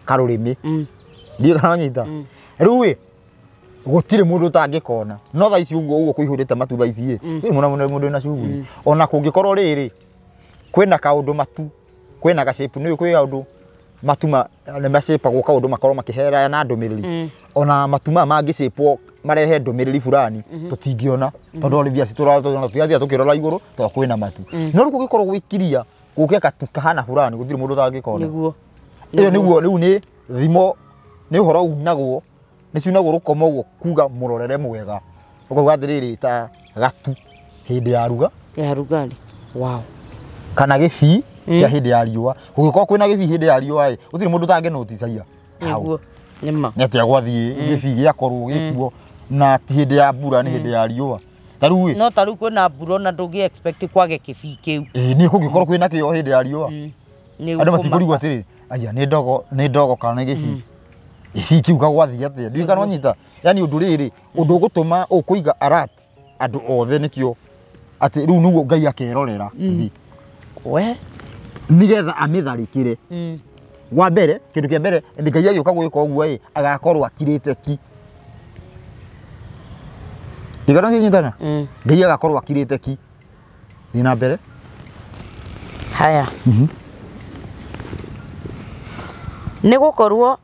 karũrĩmĩ ndiĩ kana nyita rĩu gũtirĩ mũndũ ũtangĩkona no tha ici ũguo kũihũrĩte matu tha ici mũndũ na cuguri ona kũngĩkorwo rĩrĩ kwĩna kaũndũ matu kwĩna gacape nĩ kwĩ kaũndũ matu nĩ macipagwo kaũndũ makorwo makĩhera na ndũmĩrĩri ona matu mangĩcipwo marehe ndũmĩrĩri fulani tũtingĩona tondũ rĩthia citũrathiĩ tũkĩrora igũrũ tondũ kwĩna matu no rĩu kũngĩkorwo gwĩkiria guke katuka hana fulani guthiri mundu tangikona niguo iyo niguo riu ni thimo ni uhoro unagwo ni ciunagwo rukomo guo kuga murorere mwega ukauga atiriri ta gatu hindi ya ruga ya rugari wow kana gibii kia hindi ya riua ugiko kwina gibii hindi ya riua ri gutiri mundu tanginoticaia niguo nima nete gwathie gibii giakorwo gikuo na ti hindi ya mbura ni hindi ya riua taru no taru kwina mbura na ndungi expect kwage kibii kiu ni kungikorwo kwina kio hindi ya riua andu matikuriwa atiriri aya ni ndogo kana gibii ibi kiuga gwathie atia ndi kana nyita yani undu riri undu gutuma ukuiga alert andu othe nikio ati riu nuguo Ngai akerorera thi we nigetha amitharikire wa mbere kindu kia mbere ndi Ngai agioka gwika uguo agakorwo akirite ki ndigana nyitana Ngai agakorwo akirite ki thina mbere haya ni gukorwo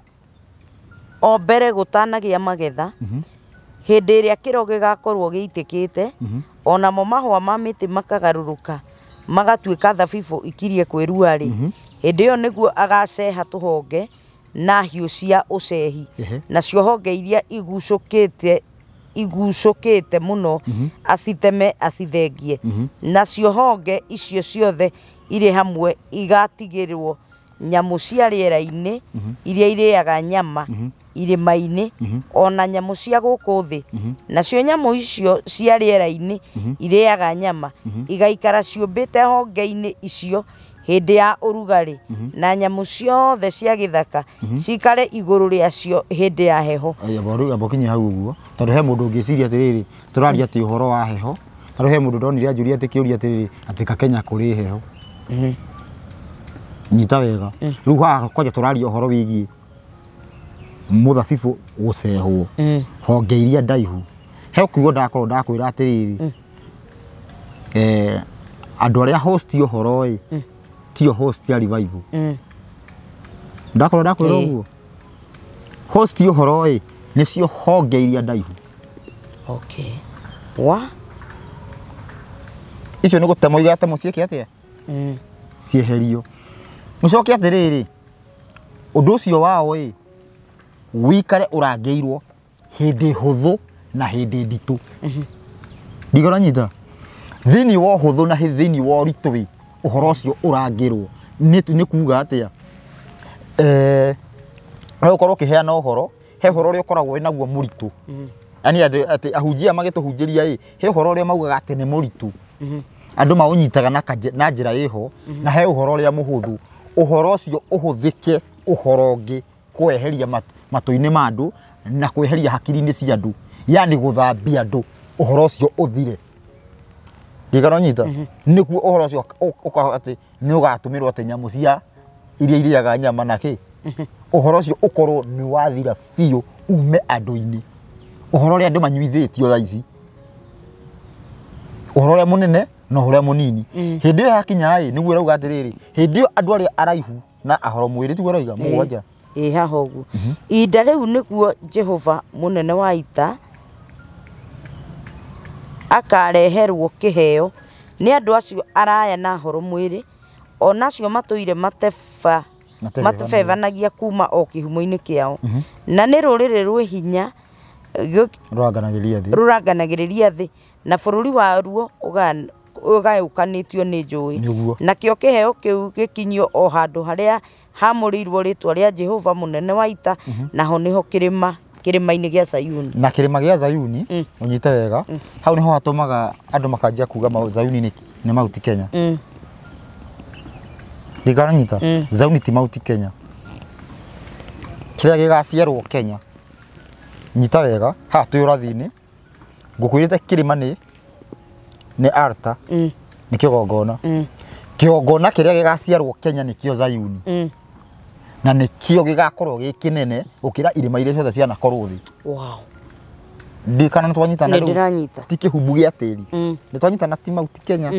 o mbere gutanagia magetha hindi iria kiro gigakorwo giitikite onamo mahwa ma miti makagaruruka magatuika thabibu ikirie kwirua ri hindi iyo niguo agaceha tuhonge na hiu cia ucehi nacio honge iria igucukite muno aciteme acithengie nacio honge icio ciothe iri hamwe igatigirwo nyamu cia riera-ini iria iriaga nyama irima-ini ona nyamu cia guku thi nacio nyamu icio cia riera-ini iriaga nyama igaikara ciumbite honge-ini icio hindi ya urugari na nyamu ciothe cia githaka cikare iguru riacio hindi ya heho abokinyi hau uguo tondu he mundu ngiciria atiriri turaria ati uhoro wa heho tondu he mundu ndonire anjuria ati kiuria atiriri ati Kenya kuri heho nyita wega riu haha kwaja turaria uhoro wigie muthabibu gucehwo honge iria ndaihu he kugo ndakorwo ndakwira atiriri andu aria host uhoro tio host ya revival ndakorwo ndakwira uguo host uhoro nicio honge iria ndaihu okay wa icio ni gutemo igatemo cieke atia cieherio mucoke atiriri undu ucio wao wikare urangeirwo hindi huthu na hindi nditu ndigora nyita thini wo huthu na thini wo ritu uhoro ucio urangirwo ni kuga atia no ukorwo kiheana uhoro he uhoro uri ukoragwo naguo muritu ani ati ahunjia magituhunjiria he uhoro uri maugaga ati ni muritu andu maunyitaga na njira iho na he uhoro uri muhuthu uhoro ucio uhuthike uhoro ungi kweheria matu-ini ma andu na kweheria hakiri-ini cia andu yani guthambia andu uhoro ucio uthire ndigana nyita nikuo uhoro ucio ukahati ni ugatumirwo ati nyamu cia iria iriaga nyama na ki uhoro ucio ukorwo ni wathira biu ume andu-ini uhoro ria andu manyuithitio thaa ici uhoro ria munene na uhoro ria munini hindi ya kinya niguo rauga atiriri hindi andu aria araihu na ahoro mwiri tu roiga mugwanja haha uguo inda riu niguo Jehova munene wa ita akareherwo kiheo ni andu acio araya na horo mwiri onacio matuire matebanagia kuma o kihumo-ini kiao na ni ruriri rwi hinya ruranganagiriria thi na bururi waruo ugayukanitio ni njui na kio kiheo kiu gikinyio o handu haria hamurirwo ritwa ria Jehova munene wa ita naho niho kirima-ini gia Sayuni na kirima gia Sayuni unyite wega hau niho hatumaga andu makanjia kuga Sayuni ni Mount Kenya ndigana nyita Sayuni ti Mount Kenya kiria gigaciarwo Kenya nyita wega ha twi urathini ngukwirite kirima ni altar ni kigongona kigongona kiria gigaciarwo Kenya ni kio Sayuni na ni kio gigakorwo gikinene ukira irima iria ciothe ciana korwo thi wow ndikana na twanyitana riu ti kihumbu gia tiri ni twanyitana ti Mount Kenya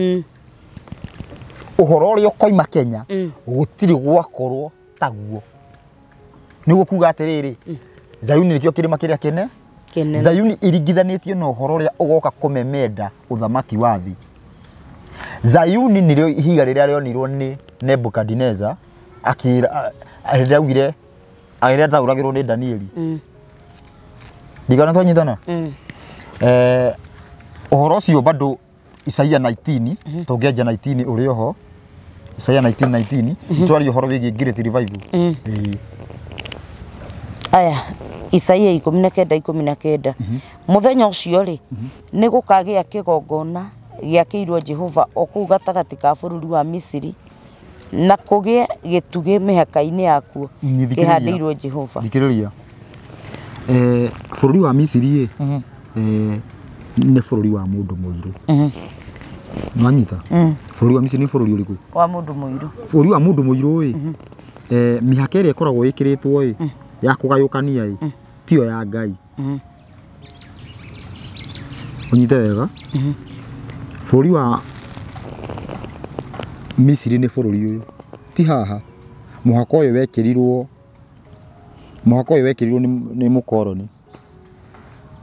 uhoro uria ukoima Kenya gutiri gwakorwo taguo niguo kuga atiriri Sayuni nikio kirima kiria kene Sayuni irigithanitio na uhoro uria ugoka kumemenda uthamaki wa thi Zayuni nĩrĩo ihiga rĩrĩa rĩonirwo nĩ Nebukadnezar akĩraugire tauragĩrwo nĩ Danieli. Ndigana twanyitana. Ũhoro ũcio bado Isaia 19 tũngĩanjia 19 ũrĩ oho. Isaia 19 twaria ũhoro wĩgiĩ Great Revival. Aya Isaia 19:19 muthenya ũcio rĩ nĩ gũkagĩa kĩgongona gĩakĩirwo Jehova o kũu gatagatĩ ka bũrũri wa Misiri na kũgĩe gĩtugĩ mĩhaka-inĩ yakuo kĩhandĩirwo Jehova. Thikĩrĩria bũrũri wa Misiri nĩ bũrũri wa mũndũ mũirũ. Nwanyita bũrũri wa Misiri nĩ bũrũri ũrĩkũ? Wa mũndũ mũirũ. Bũrũri wa mũndũ mũirũ mĩhaka ĩrĩa ĩkoragwo ĩkĩrĩtwo ya kũgayũkania tiyo ya Ngai. Unyite wega. Bũrũri wa Misiri nĩ bũrũri ũyũ ti haha. Mũhaka ũyũ wekĩrirwo nĩ mũkoroni.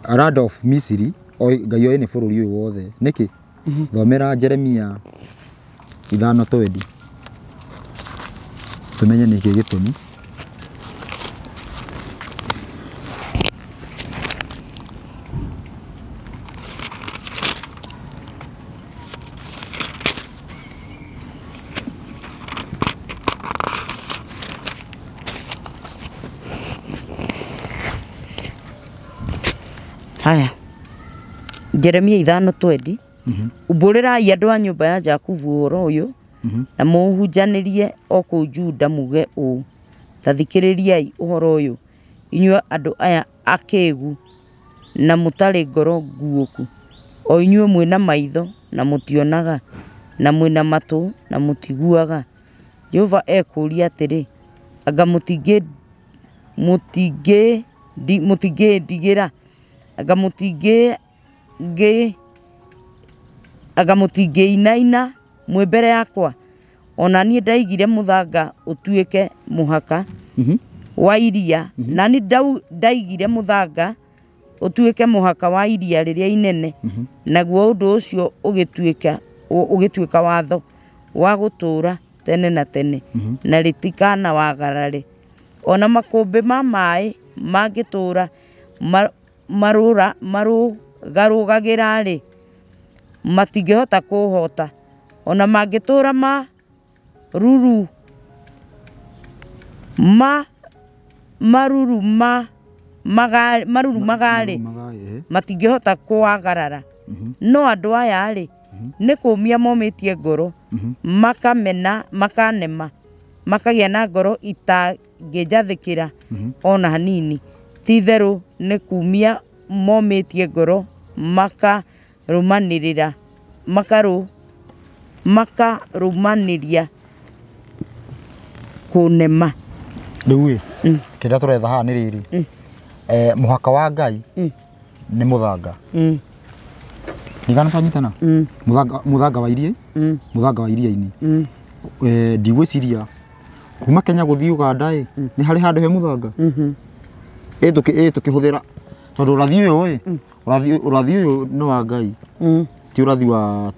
Land of Misiri Ngai oĩ nĩ bũrũri ũyũ wothe. Nĩkĩ? Thomera Jeremia 5:20 tumenye nĩkĩ gĩtũmi. Haya Jeremia 5:20 umbũrĩrai andũ a nyũmba ya Jakubu ũhoro ũyũ na mũhunjanĩrie o kũu Juda muge ũũ, ta thikĩrĩriai ũhoro ũyũ inyuĩ andũ aya akĩĩgu na mũtarĩ ngoro nguũku, o inyuĩ mwĩna maitho na mũtionaga na mwĩna matũ na mũtiguaga. Jehova ekũria atĩrĩ, anga mũtingĩndigĩra, anga mũtingĩinaina mwĩ mbere yakwa. Ona niĩ ndaigire mũthanga ũtuĩke mũhaka wa iria, na niĩ ndaigire mũthanga ũtuĩke mũhaka wa iria rĩrĩa inene, naguo ũndũ ũcio ũgĩtuĩka watho wa gũtũũra tene na tene, na rĩtikana wagarare. Ona makũmbĩ ma maĩ mangĩtũũra marũgarũgagĩra rĩ, matingĩhota kũhota. Ona mangĩtũũra maruru magarĩ matingĩhota kũwagarara. No andũ aya rĩ nĩ kũmia momĩtie ngoro, makanema, makagĩa na ngoro itangĩnjathĩkĩra ona hanini. Ti therũ nĩ kumia momĩtie ngoro, makarũmanĩria kũnema. Rĩu kĩrĩa tũretha haha nĩ rĩrĩ, mũhaka wa Ngai nĩ mũthanga. Nĩgana twanyitana? Mũthanga wa iria, mũthanga wa iria-inĩ. Ndigwĩciria kuma Kenya gũthiĩ Uganda nĩ harĩ handũ he mũthanga. Tũkĩhũthĩra tondũ ũrathi ũyũ nĩ wa Ngai, ti ũrathi wa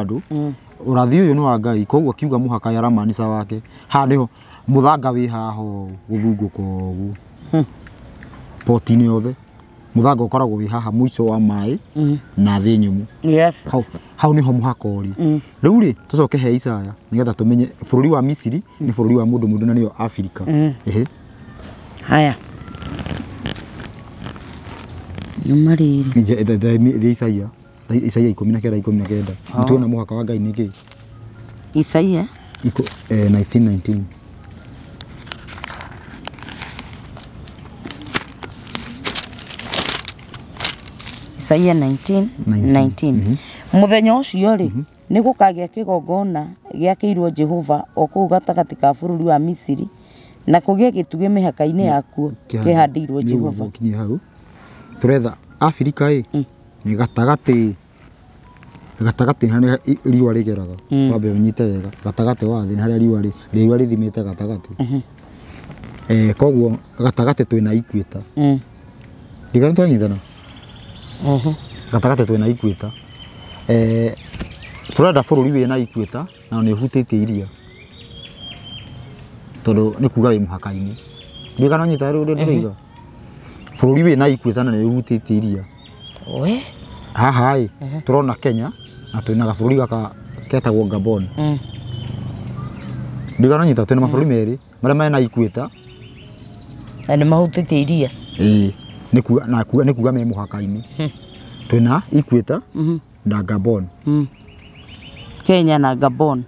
andũ. Ũrathi ũyũ nĩ wa Ngai, koguo akiuga mũhaka yaramaanisha wake. Haha nĩho mũthanga wĩ haha gũthungũka ũguo poti-inĩ yothe. Mũthanga ũkoragwo wĩ haha mũico wa maĩ na thĩ nyũmũ. Hau nĩho mũhaka ũrĩ. Rĩu rĩ tũcoke he Isaya nĩgetha tũmenye bũrũri wa Misiri nĩ bũrũri wa mũndũ mũndũ na nĩyo Afrika. Haya nyuma rĩrĩ Isaia 19:19 nĩtuona mũhaka wa Ngai nĩkĩ? Isaia 19:19 Isaia 19:19 muthenya ũcio rĩ nĩ gũkagĩa kĩgongona gĩakĩirwo Jehova o kũu gatagatĩ ka bũrũri wa Misiri na kũgĩe gĩtugĩ mĩhaka-inĩ yakuo kĩhandĩirwo Jehova. Turetha Afrika nĩ gatagatĩ harĩa riũa rĩgeraga. Wambe ũnyite wega gatagatĩ wa thĩ harĩa riũa rĩthimĩte gatagatĩ. Koguo gatagatĩ twĩna ikwĩta. Ndigana twanyitana? Gatagatĩ twĩna ikwĩta. Turenda bũrũri wĩna ikweta na nĩ ũhutĩtie iria. Tondũ nĩ kuga wĩ mũhaka-inĩ. Nĩ kana nyita rĩu ndĩrĩiga. Bũrũri wĩna ikweta na nĩ ũhutĩtie iria. We? Haha ĩ, turona Kenya na twĩna gabũrũri gaka ketagwo Gabon. Nĩ kana nyita twĩna mabũrũri merĩ marĩa mena ikweta na nĩ mahutĩtie iria. Nĩ kuga me mũhaka-inĩ. Twĩna ikweta na Gabon. Kenya na Gabon.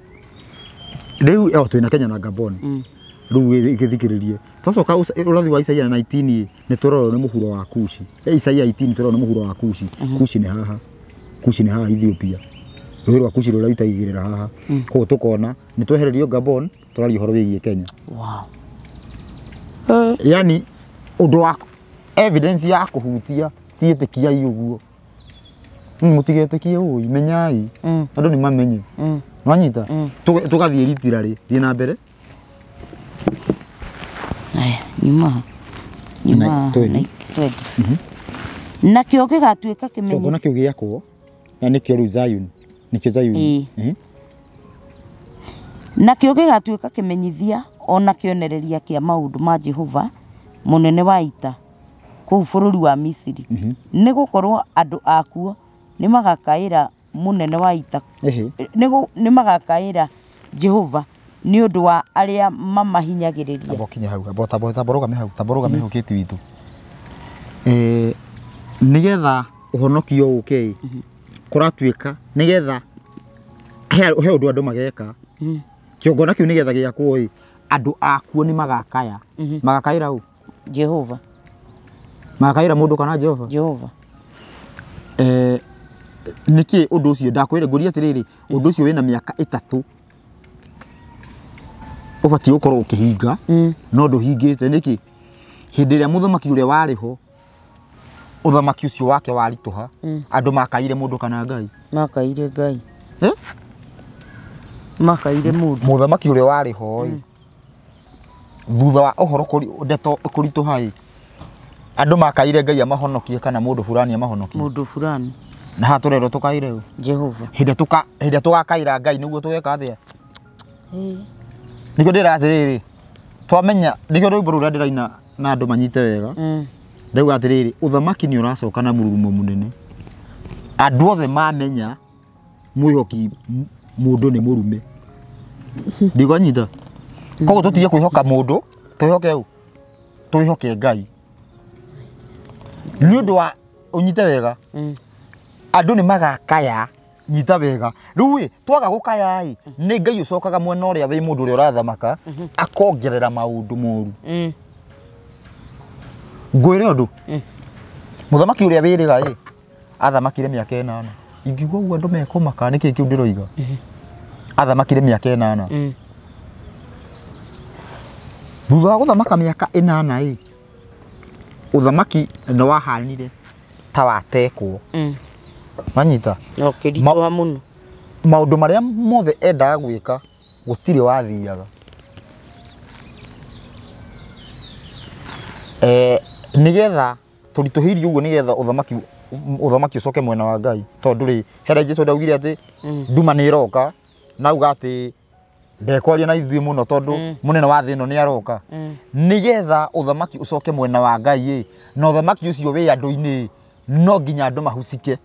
Rĩu twĩna Kenya na Gabon. Rĩu igĩthikĩrĩrie. Twacoka ũrathi wa Isaia 19 nĩ tũrorwo nĩ mũhuro wa Kushi. Isaia 18 tũrorwo nĩ mũhuro wa Kushi. Kushi nĩ haha. Kushi nĩ haha Ethiopia. Rũĩ rwa Kushi rũrĩa itaigĩrĩra haha. Koguo tũkona nĩ twehererio Gabon tũraria ũhoro wĩgiĩ Kenya. Wow. Yani ũndũ wa evidence ya kũhutia tiĩtĩkiai ũguo. Mũtigetĩkie ũũ menyai. Andũ nĩ mamenye. Wanyita tũgathiĩ ritirarĩ thiĩ na mbere. Aya, nyuma. Nakĩo gĩgatuĩka kĩmenyithia. Kĩo nakĩo gĩakwo na nĩkĩo rĩu Zion. Nĩkĩo Zion. Nakĩo gĩgatuĩka kĩmenyithia ona kĩonereria kĩa maũndũ ma Jehova mũnene wa ita kũu bũrũri wa Misiri. Nĩ gũkorwo andũ akuo nĩ magakaĩra mũnene wa ita. Nĩ magakaĩra Jehova nĩ ũndũ wa arĩa mamahinyagĩrĩria. Abokinya hau, taborogame hau, taborogame hau kĩti witũ. Nĩgetha ũhonokio ũke kũratuĩka nĩgetha he ũndũ andũ mageka. Kĩongona kĩu nĩgetha gĩakwo andũ akuo nĩ magakaya. Magakaĩra ũ? Jehova. Magakaĩra mũndũ kana Jehova? Jehova. Nĩkĩ ũndũ ũcio ndakwĩra ngũria atĩrĩrĩ, ũndũ ũcio wĩna mĩaka 3 ũbatiĩ gũkorwo ũkĩhinga no ndũhingĩte. Nĩkĩ hĩndĩ ĩrĩa mũthamaki ũrĩa warĩ ho ũthamaki ũcio wake waritũha andũ makaire mũndũ kana Ngai? Makaire Ngai. Makaire mũndũ. Mũthamaki ũrĩa warĩ ho thutha wa ũhoro ndeto kũritũha andũ makaire Ngai amahonokie kana mũndũ fulani amahonokie? Mũndũ fulani. Na ha tũrerwo tũkaire ũ? Jehova. Hĩndĩ tũgakaĩra Ngai nĩguo tũgeka atĩa? Nĩkĩo ndĩra atĩrĩrĩ twamenya nĩkĩo rwĩmbo rũrĩa ndĩraina na andũ manyite wega. Ndauga atĩrĩrĩ ũthamaki nĩ ũracoka na mũrurumo mũnene. Andũ othe mamenya mwĩhoki mũndũ nĩ mũrume. Ndigwanyita. Koguo tũtige kwĩhoka mũndũ, twĩhoke ũ? Twĩhoke Ngai. Nĩ ũndũ wa ũnyite wega. Andũ nĩ magakaya nyita wega. Rĩu twaga gũkaya nĩ Ngai ũcokaga mwena ũrĩa wĩ mũndũ ũrĩa ũrathamaka akongerera maũndũ moru. Ngwĩre ũndũ mũthamaki ũrĩa wĩrĩga athamakire mĩaka 8. Ingiuga ũguo andũ mekũmaka nĩkĩ kĩu ndĩroiga. Athamakire mĩaka 8. Thutha wa gũthamaka mĩaka 8 ũthamaki nĩ wahanire ta watekwo. Manyita. No kĩritũha mũno. Maũndũ marĩa mothe endaga gwĩka gũtirĩ wathiaga. Nĩgetha tũritũhĩirie ũguo nĩgetha ũthamaki ũcoke mwena wa Ngai. Tondũ rĩ hera Jesũ ndaugire atĩ nduma nĩ ĩroka nauga atĩ ndekwaria na ithuĩ mũno tondũ mũnene wa thĩ ĩno nĩ aroka. Nĩgetha ũthamaki ũcoke mwena wa Ngai na ũthamaki ũcio wĩ andũ-inĩ no nginya andũ mahucike.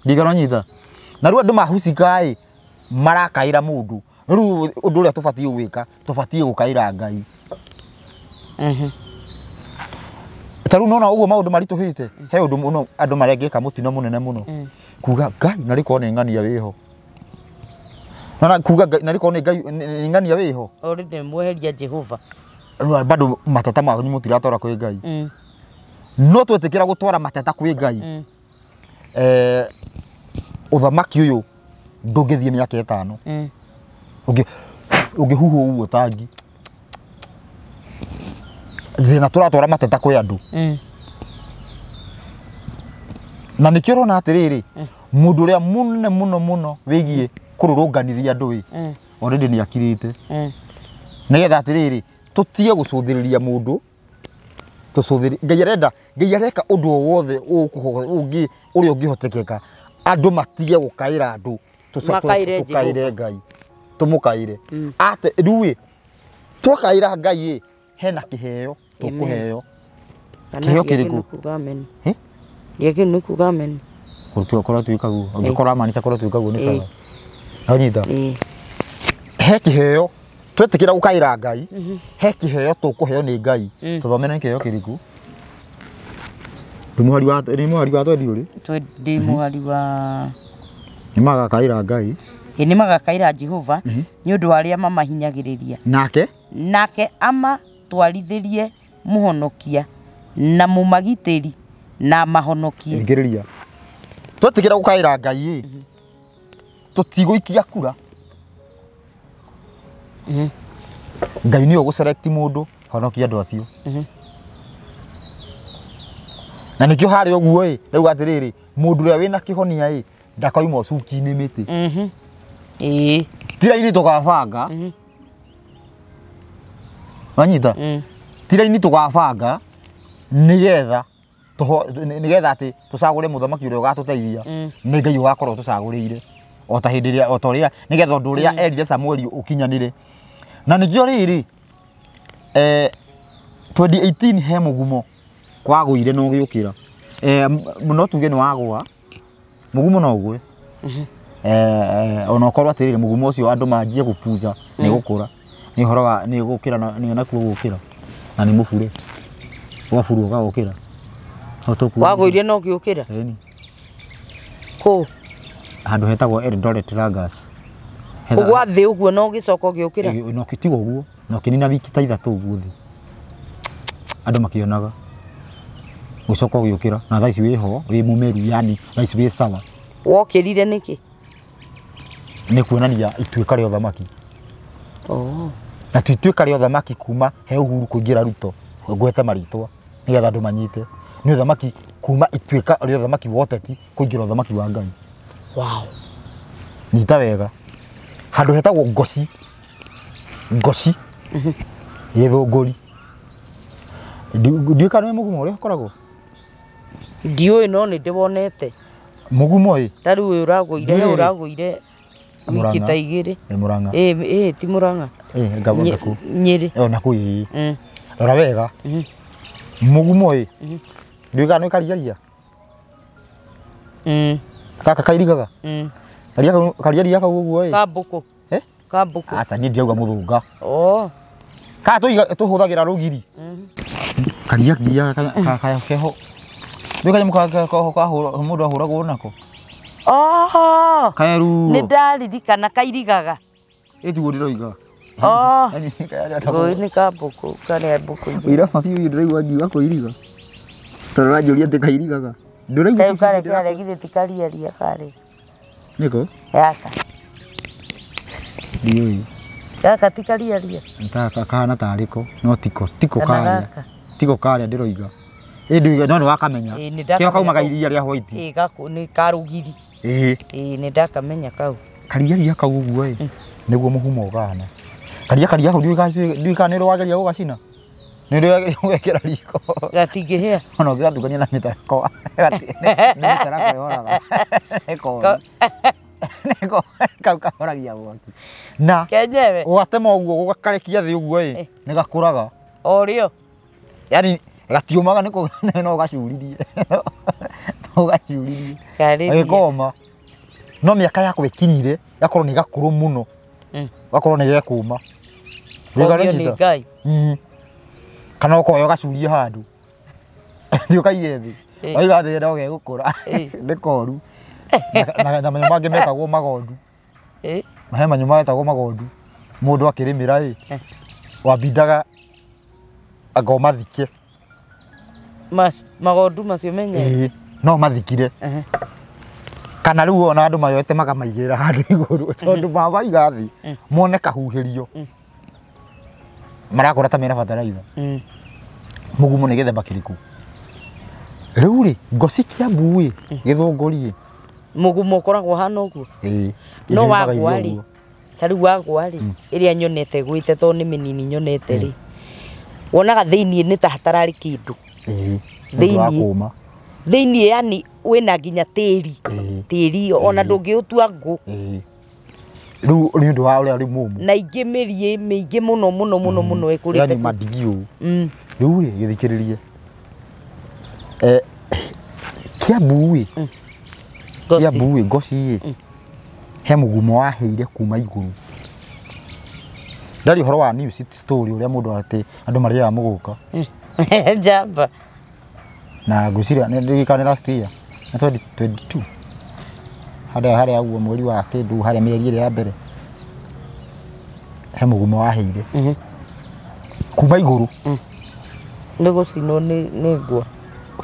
Ndigana nyita. Na rĩu andũ mahucika marakaĩra mũndũ. Rĩu ũndũ ũrĩa tũbatiĩ gwĩka tũbatiĩ gũkaĩra Ngai. Tarĩu nona ũguo maũndũ maritũhĩte. He ũndũ mũno andũ marengeka mũtino mũnene mũno. Kuga Ngai na rĩkorwo nĩ ng'ania wĩho. Nona kuga na rĩkorwo nĩ ng'ania wĩho. Already mweheria Jehova. Bado matata manyu mũtiratwara kwĩ Ngai. No twetĩkĩra gũtwara matata kwĩ Ngai. Ũthamaki ũyũ ndũngĩthiĩ mĩaka 5. Ũngĩhuhwo ũguo tangi. Thĩna tũratwara mateta kwĩ andũ. Na nĩkĩo ũrona atĩrĩrĩ mũndũ ũrĩa mũnene mũno wĩgiĩ kũrũrũnganithia andũ already nĩ akirĩte. Nĩgetha atĩrĩrĩ tũtige gũcũthĩrĩria mũndũ. Ngai areka ũndũ o wothe ũrĩa ũngĩhotekeka andũ matige gũkaĩra andũ tukaire Ngai tumukaire ate riu twakaira Ngai hena kiheo tukuheo kiheo kiriku yake nukuga amen kora tuikagu ungikora amanisha kora tuikagu ni sawa anyita he kiheo twetikira gukaira Ngai he kiheo tukuheo ni Ngai tuthomene ni kiheo kiriku ni muhari wa twendi uri twendi muhari wa ni magakaira Ngai ni magakaira Jehova ni undu aria mamahinyagiriria nake ama twarithirie muhonokia na mumagitiri na mahonokie ngiriria twetikira gukaira Ngai tutiguikia kura Ngai ni uguselect mundu honokia andu acio na nikio hari oguo riu atiriri mundu ria wina kihonia ndakauma cuki-ini miti tira-ini tukabanga wanyita tira-ini tukabanga nigetha ati tucagure muthamaki uria ugatuteithia ni Ngai ugakorwo tucagurire ota hindiria otoria nigetha undu uria erire Samueli ukinyanire na nikio riri 2018 he mugumo kwaguire no giukira muno tuge ni wagwa mugumo no ugwe ona korwa atirire mugumo ucio andu manjie gupuza ni gukura ni horoga ni gukira ni nakuo gukira na ni mufure wafuru gukira waguire no giukira ko handu hetagwo Eldoret Ragas ugwa thi uguo no gicoko giukira no kitigo uguo no kinina wiki ta ithatu uguo thi andu makionaga gucoko giukira na thaici wiho wi mumeru yani thaici wi sawa wokirire niki ni kuonania ituika ria uthamaki na tuituika ria uthamaki kuma he uhuru kuingira Ruto gwete maritwa nigetha andu manyite ni uthamaki kuma ituika ria uthamaki woteti kuingira uthamaki wa Ngai nyita wega handu hetagwo Ngoci Githunguri ndiuka ni mugumo uria ukoragwo ndiui no ni ndibonete mugumo tariu uraguire wiki ta igiri Murang'a ti Murang'a ngabona ku Nyeri ona ku rora wega mugumo ndiuka ni kariaria kaka kairigaga kariaria ka uguo kambuku kambuku asa ni ndiauga muthunga ka tuhuthagira rugiri karia ka keho ndika muka ka mundu ahuragwo nako kaeru ni ndaririkana kairigaga etugo ndiroiga ni kambuku kare mbuku ira mabiu ndiraigua ngiuga kuiriga torora njuria ati kairigaga ndiraigua kare githe tikariaria kare niko yaka ndiui yaka tikariaria ntaka kana tariko no tiko karia ndiroiga ndiuga no wakamenya kio kaumaga iria ria white gaku ni karugiri ni ndakamenya kau kariaria kau uguo niguo muhumo gana karia hau ndiuga ni rwageria ugacina ni rwegekera riko gatingihia ona ngiratugania na mitarako ni mitarako yoraga neko kau kahoragia mwaki na kenyewe ugatema uguo ugakarekia thi uguo ni gakuraga orio yani gatiumaga niko no gacuririe agikoma no miaka yako ikinyire gakorwo ni gakuru muno gakorwo ni gekuma ni Ngai kana ukoyo gacurie handu ndio kaige thi oiga thi ndo gegukura ni koru na manyu metagwo magondu he manyu metagwo magondu mundu akirimira wabindaga agomathike magondu macio menye no mathikire kana riu ona andu mayoete magamaigirira handu iguru tondu mabaiga thi mone kahuhirio marakora ta mena bataraitha mugumo ni githemba kiriku riu ri Ngoci Kiambu Githunguri mugumo koragwo hana uguo no wagwa ri tariu wagwa ri iria nyonete gwite to ni minini nyonete ri wonaga thiini ni ta hatarari kindu thiini Thiini yani wina nginya tiri ona ndungiutua ngu riu ni ndu wa uria ri mumu na ingi mirie mingi muno ekurite yani madigio riu ri githikiririe Kiambu Ngoci he mugumo waheire kuma iguru ndari horo wa news story uria mundu ati andu mariaga muguka jamba na ngwiciria ndirikane last year na 2022 haria aguo mweri wa kindu haria mieri iri ya mbere he mugumo waheire kuma iguru ni gucino ni ngwa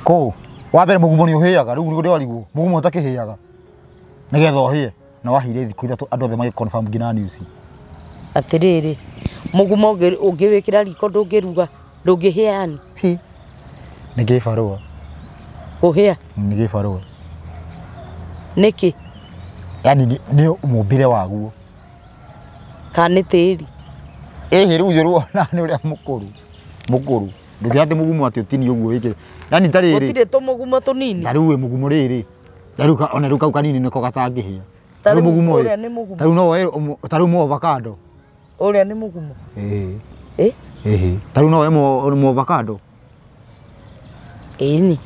ko wa mbere mugumo ni uhiaga riu ndio ariguo mugumo utakihiaga nigetha uhie na wahire thiku ithatu andu othe magi confirm ngina news atiriri mugumo ungiwikira riko ndungiruga ndungihia yani nigibarua uhia nigibarua niki yani ni mumbire waguo kana tiri riu ruona ni uria mukuru ndugirate mugumo ati utini uguo wike yani tariri utire to mugumo tunini riu we mugumo riri riu ona riu kau kanini niko gatangihia riu mugumo riu no tariu mo avocado uria ni mugumo tariu no mo avocado ni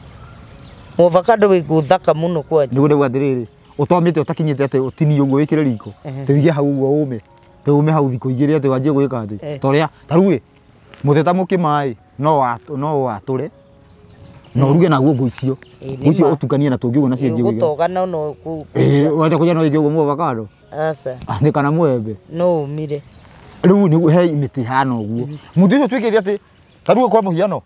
mo avocado wi guthaka muno kwanje nigu ndegu atiriri utomite utakinyite ati utini uguo wikire riko tiige hau uguo ume hau thiko igiri ati wanjie gwika ati toria tariu we muteta mukimai no ature no ruge naguo nguicio utukanie na tungiugo na cienje gutogana no wenda kuja no igiugo mu avocado asa ni kana mwembe no umire riu ni he imiti hana uguo mutu ucio twikire ati tariu kwa muhiano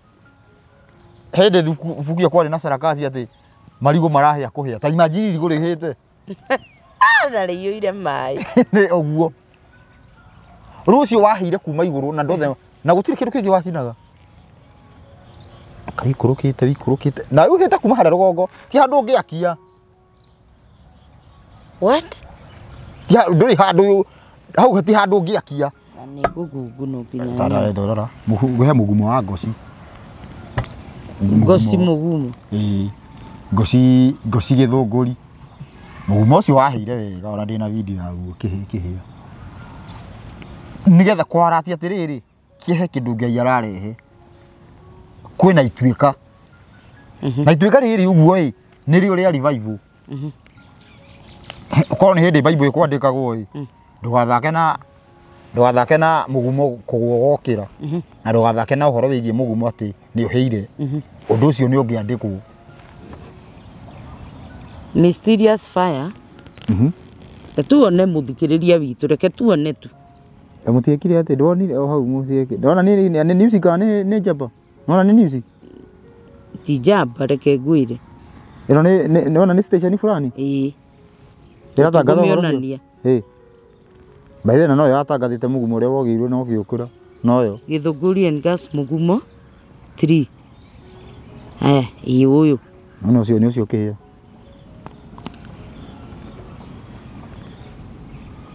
hende thukia kwari na sarakasi ati marigo marahia kuhia ta imagine irigo rihite na riyo mai ni uguo rucio wahire kuma iguru na ndothe na gutire kindu kingi wacinaga waikurukite na uhite kuma haria rugongo ti handu ungiakia what nduri handu hau hati handu ungiakia ni gugungu no kinya tara dorara he mugumo wa Ngoci mugumo Ngoci githunguri mugumo ucio waheire wega ona ndina video yaguo kihia nigetha kwarati atiriri kihe kindu Ngai ararehe kwina ituika na ituika riri uguo ni rio ria revival ko ni hindi Bible ikwandikagwo ndugathake na mugumo kugwogokira na ndugathake na uhoro wigie mugumo ati ni uheire undu ucio ni ungiandikwo mysterious fire tuone muthikiriria witu reke tuone tu mutiekire ati ndonire o hau musieke ndona ni news kana ni jamba nona ni news ti jamba reke ngwire ino ni nona ni station fulani iratangatha horo baithe na no yatangathite mugumo uria wogirwe no giukura noyo Githunguri gas mugumo 3 uyu no ucio ni ucio kihia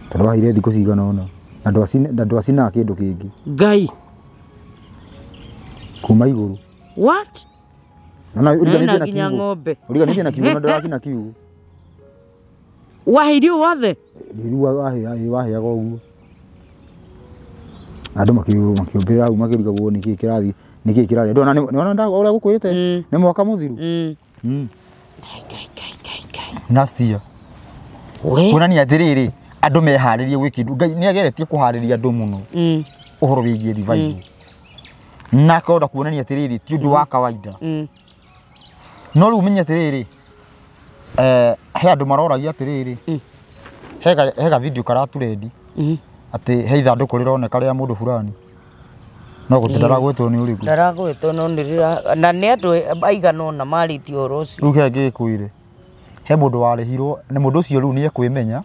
taro haire thiko cigana ona na ndwacina kindu kingi Ngai kuma iguru what na uriganitie na kinya ng'ombe uriganitie na kiugo na ndwacina kiugo wahirio wothe riu wahiaga uguo andu makiumbira au makirigagwo niki kirathi ndona nona ndago uria gukwirite ni mwaka muthiru nastia kunani atiriri andu meharirie gwikindu Ngai ni ageretie kuhariria andu muno uhoro wigie revival na koda kuonania atiriri ti undu wa kawaida no riu menye atiriri he andu maroragia atiriri hega video karaturedi ati he ithanduku rironeka ria mundu fulani no gutindara gwetwo ni uriku ndaragwetwo no ndirira na ni andu aigana na maritio orocio riu kenge kwire he mundu warihirwo ni mundu ucio riu ni ekwimenya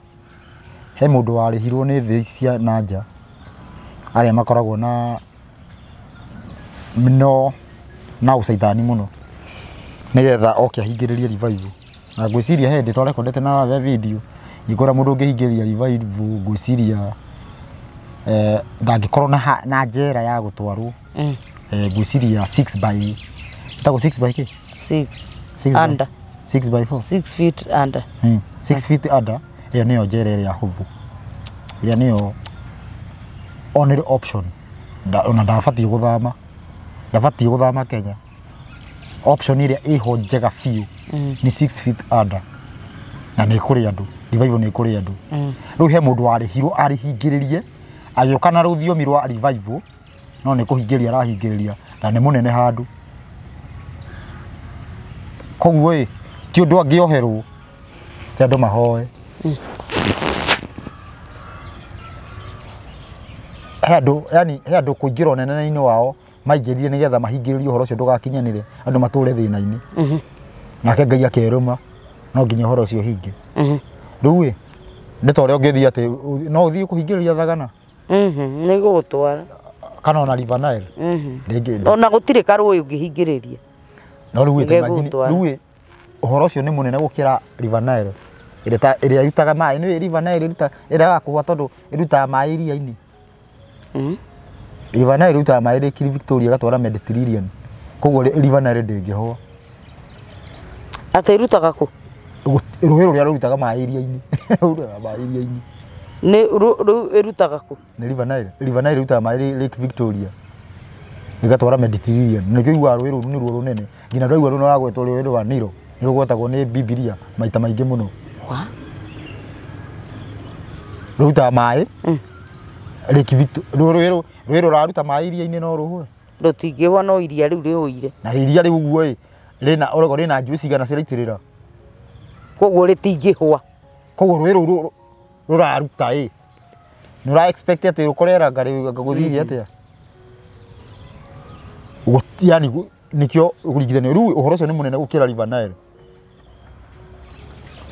he mundu warihirwo ni thi cia nanja aria makoragwo na mino na ucaitani muno nigetha oke ahingiririe revival na gwiciria hindi tware kondete na video igora mundu ngihingiriria revival gwiciria ndangikorwo na njera ya gutwarwo gwiciria 6 by 6 under 6 by 4 6 feet under 6 feet under ĩyo nĩyo njĩra ĩrĩa hũthũ ĩrĩa nĩyo only option ona ndabatiĩ gũthama Kenya option ĩrĩa ĩho njega biũ nĩ 6 feet under na nĩ kũrĩ andũ revival nĩ kũrĩ andũ rĩu he mũndũ warĩhirwo arĩhingĩrĩrie agĩũka na rũthiomi rwa revival no nĩ kũhingĩria arahingĩrĩria na nĩ mũnene handũ koguo ti ũndũ angĩoherwo ti andũ mahoe he andũ kũingĩra ũnene-inĩ wao maingĩrire nĩgetha mahingĩrĩrie ũhoro ũcio ndũgakinyanĩre andũ matũre thĩna-inĩ nake Ngai akerũma no nginya ũhoro ũcio hinge rĩu nĩ ta ũrĩa ũngĩthiĩ atĩ no ũthiĩ kũhingĩrĩria thagana nĩ gũgũtwara kana ona River Nile ona gũtirĩ karũĩ ũngĩhingĩrĩria no rĩu ũhoro ũcio nĩ mũnene gũkĩra River Nile ĩrĩa ĩrutaga maĩ nĩ River Nile ĩrĩa gakũgwa tondũ ĩrutaga maĩ iria-inĩ River Nile ĩrutaga maĩ Lake Victoria ĩgatwara Mediterranean koguo River Nile ndĩngĩhũa atĩ ĩrutaga kũ rũĩ rũrĩa rũrutaga maĩ iria-inĩ nĩ ĩrutaga kũ nĩ River Nile ĩrutaga maĩ Lake Victoria ĩgatwara Mediterranean nĩkĩo iguaga rũĩ rũu nĩruo rũnene nginya rũigua rũu rwagwetwo rũĩ rwa Nilo nĩ rũgwetagwo nĩ Bibilia maita maingĩ mũno rũrutaga maĩ Lake Victoria rũĩ rũraruta maĩ iria-inĩ no rũhũe rũtingĩhũa no iria rĩu rĩhũire na iria rĩu ũguo rĩna njũĩ cigana ciraitĩrĩra koguo rĩtingĩhũa koguo rũĩ rũu rũraruta nĩ ũra expect atĩ rũkorera gũthiria atĩa yani nĩkĩo ũringithanio rĩu ũhoro ũcio nĩ mũnene gũkĩra River Nile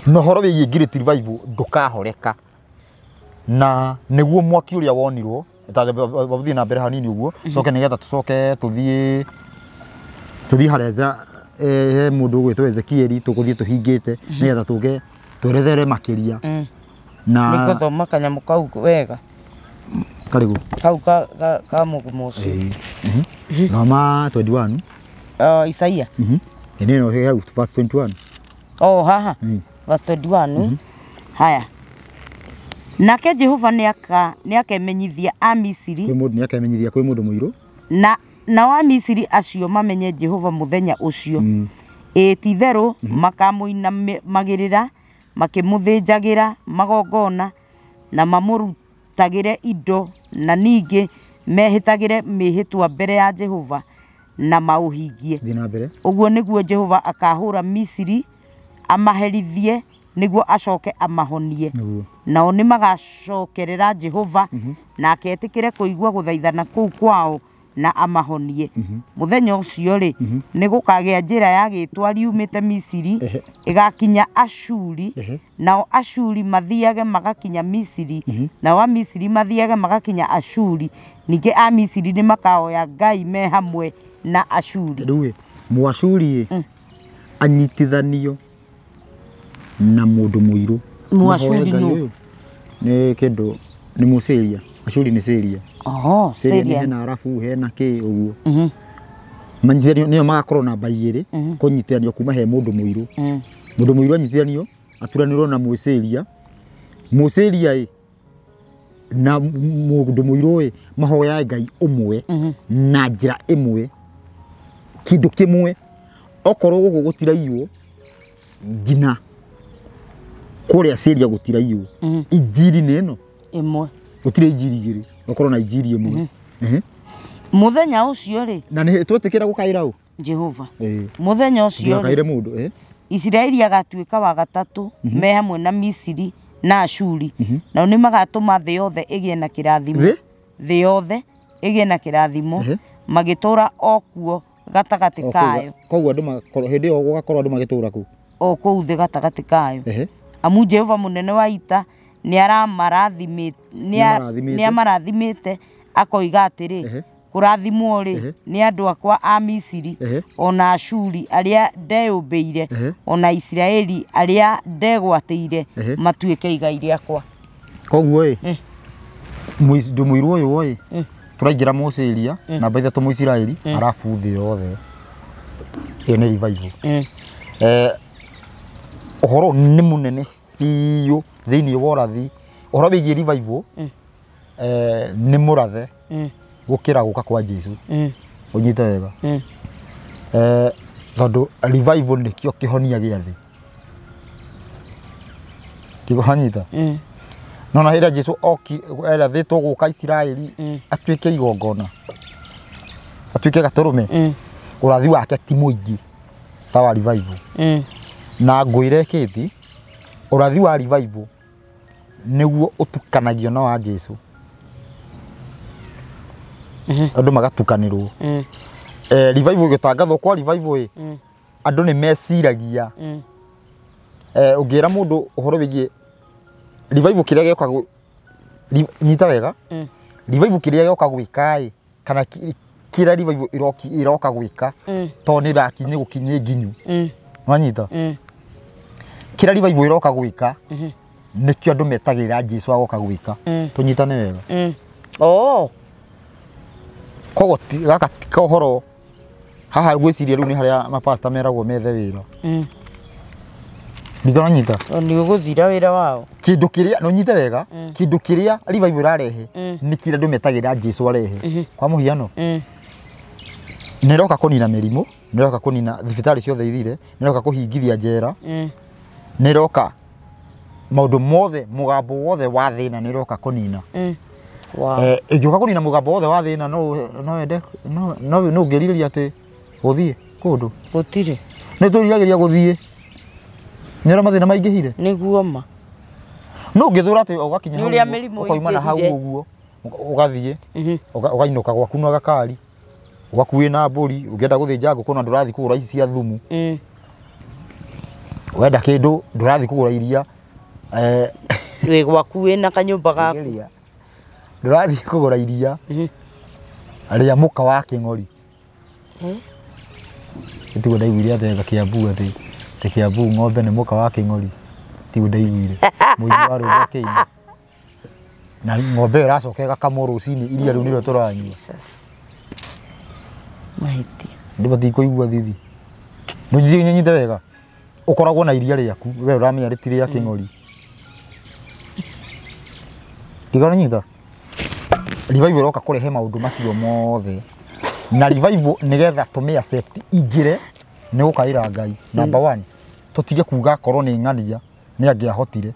no ũhoro wĩgiĩ Great Revival ndũkahoreka na nĩguo mwaki ũrĩa wonirwo tathiĩ na mbere hanini ũguo coke nĩgetha tũcoke tũthiĩ harĩa he mũndũ ũgwĩtwo Ezekiel tũgũthiĩ tũhingĩte nĩgetha tũge twerethere makĩria na nĩ gũthoma kanyamũ kau wega karĩgũ kau ka mũgumo ũcio thoma 21 Isaia ĩno hau verse 21 haha verse 21 haya nake Jehova nĩakemenyithia a Misiri nĩakemenyithia kwĩ mũndũ mũirũ na wa Misiri acio mamenye Jehova mũthenya ũcio ti-itherũ makamũinamagĩrĩra makĩmũthĩnjagĩra magongona na mamũrutagĩre indo na ningĩ mehĩtagĩre mĩhĩtwa mbere ya Jehova na maũhingie ũguo nĩguo Jehova akahũra Misiri amaherithie nĩguo acoke amahonie nao nĩ magacokerera Jehova na aketĩkĩre kũigua gũthaithana kũu kwao na amahonie mũthenya ũcio rĩ nĩ gũkagĩa njĩra ya gĩtwari umĩte Misiri ĩgakinya Ashuri nao Ashuri mathiage magakinya Misiri nao a Misiri mathiage magakinya Ashuri ningĩ a Misiri nĩ makahoya Ngai me hamwe na Ashuri rĩu Mũashuri anyitithanio na mũndũ mũirũ Mũashuri nĩ kĩndũ nĩ Mũsyria Ashuri nĩ Syria Syrians hena arabu hena kĩ ũguo manyitithanio nĩo magakorwo na igĩrĩ kũnyitithanio kuma he mũndũ mũirũ anyitithanio aturanĩrwo na Mũsyria na mũndũ mũirũ mahoya Ngai ũmwe na njĩra ĩmwe kĩndũ kĩmwe okorwo gũkũ gũtiraiywo ngina kũrĩa Syria gũtiraiywo injiri nĩ ĩno ĩmwe gũtirĩ injiri igĩrĩ okorwo na injiri ĩmwe mũthenya ũcio rĩ na nĩ twetĩkĩra gũkaĩra ũ Jehova mũthenya ũcio gũkaĩre mũndũ Isiraeli agatuĩka wa gatatũ me hamwe na Misiri na Ashuri nao nĩ magatũma thĩ yothe ĩgĩe na kĩrathimo thĩ yothe ĩgĩe na kĩrathimo magĩtũra okuo gatagatĩ kayo koguo andũ hĩndĩ ĩyo gũgakorwo andũ magĩtũra kũ o kũu thĩ gatagatĩ kayo amu Jehova mũnene wa ita nĩamarathimĩte akoiga atĩrĩ kũrathimwo rĩ nĩ andũ akwa a Misiri ona Ashuri arĩa ndeyũmbĩire ona Isiraeli arĩa ndegwatĩire matuĩke igai rĩakwa koguo mũndũ mũirũ ũyũ tũraingĩra Mũsyria na baitha tũ Mũisiraeli arabu thĩ yothe ĩyo nĩ revival Ohoro nĩ mũnene biũ thĩinĩ wa ũrathi ũhoro wĩgiĩ revival nĩ mũrathe gũkĩra gũka kwa Jesũ ũnyite wega tondũ revival nĩkĩo kĩhonia gĩa thĩ kĩhanyita nona hĩndĩ Jesũ erathĩtwo gũka Isiraeli atuĩke igongona atuĩke gatũrũme ũrathi wake ti mũingĩ ta wa revival na ngũire kĩti ũrathi wa revival nĩguo ũtukanagio na wa Jesũ andũ magatukanĩrwo revival gĩtangathwo kwa revival andũ nĩ meciragia ũngĩra mũndũ ũhoro wĩgiĩ revival kĩrĩa gĩoka nyita wega revival kĩrĩa gĩoka gwĩka kana kĩrĩa revival iroka gwĩka to nĩ rakinye gũkinye nginyu wanyita kĩrĩa revival iroka gwĩka nĩkĩo andũ metagĩrĩra Jesũ agoka gwĩka tũnyitane wega koguo gaka ti kohoro haha gwĩciria rĩu nĩ harĩa mapasta meragwo methe wĩra nĩtũranyita nĩ ũgũthira wĩra wao kĩndũ kĩrĩa no nyite wega kĩndũ kĩrĩa revival ĩrarehe nĩ kĩrĩa andũ metagĩrĩra Jesũ arehe kwa mũhiano nĩroka kũnina mĩrimũ nĩroka kũnina thibitarĩ ciothe ithire nĩroka kũhingithia njera nĩroka maũndũ mothe mũgambo wothe wa thĩna nĩroka kũnina ingĩũka kũnina mũgambo wothe wa thĩna no ngĩrirĩria atĩ gũthiĩ kũndũ gũtirĩ nĩtũriragĩria gũthiĩ nĩũrĩa mathĩna maingĩhire nĩguo ma no ũngĩthũra atĩ ũgakinya hau ũkauma na hau ũguo ũgathiĩ ũgainũka gwaku na gakari ũgakuĩ na mbũri ũngĩenda gũthĩnja ngũkũ na ndũrathiĩ kũgũra ici cia thumu wenda kĩndũ ndũrathiĩ kũgũra iria wĩ gwaku wĩna kanyũmba gaku ndũrathiĩ kũgũra iria rĩa mũka wa kĩng'ori tiguo ndaiguire atĩ Kĩambu atĩ Kĩambu ng'ombe nĩ mũka wa kĩng'ori tiguo ndaiguire mũini wa rwĩmbo Kĩini na ng'ombe ĩracoka ĩgakamwo rũcinĩ iria rĩu nĩrĩo tũranyua mahĩtia ndĩ batikũigua thithi nyite wega ũkoragwo na iria rĩaku we ũramenya rĩtirĩ ya kĩng'ori ndiganyita revival iroka kũrehe maũndũ macio mothe na revival nĩgetha tũmĩ accept ingĩre nĩ gũkaĩra Ngai number 1 tũtige kuga korwo nĩ ng'ania nĩ angĩahotire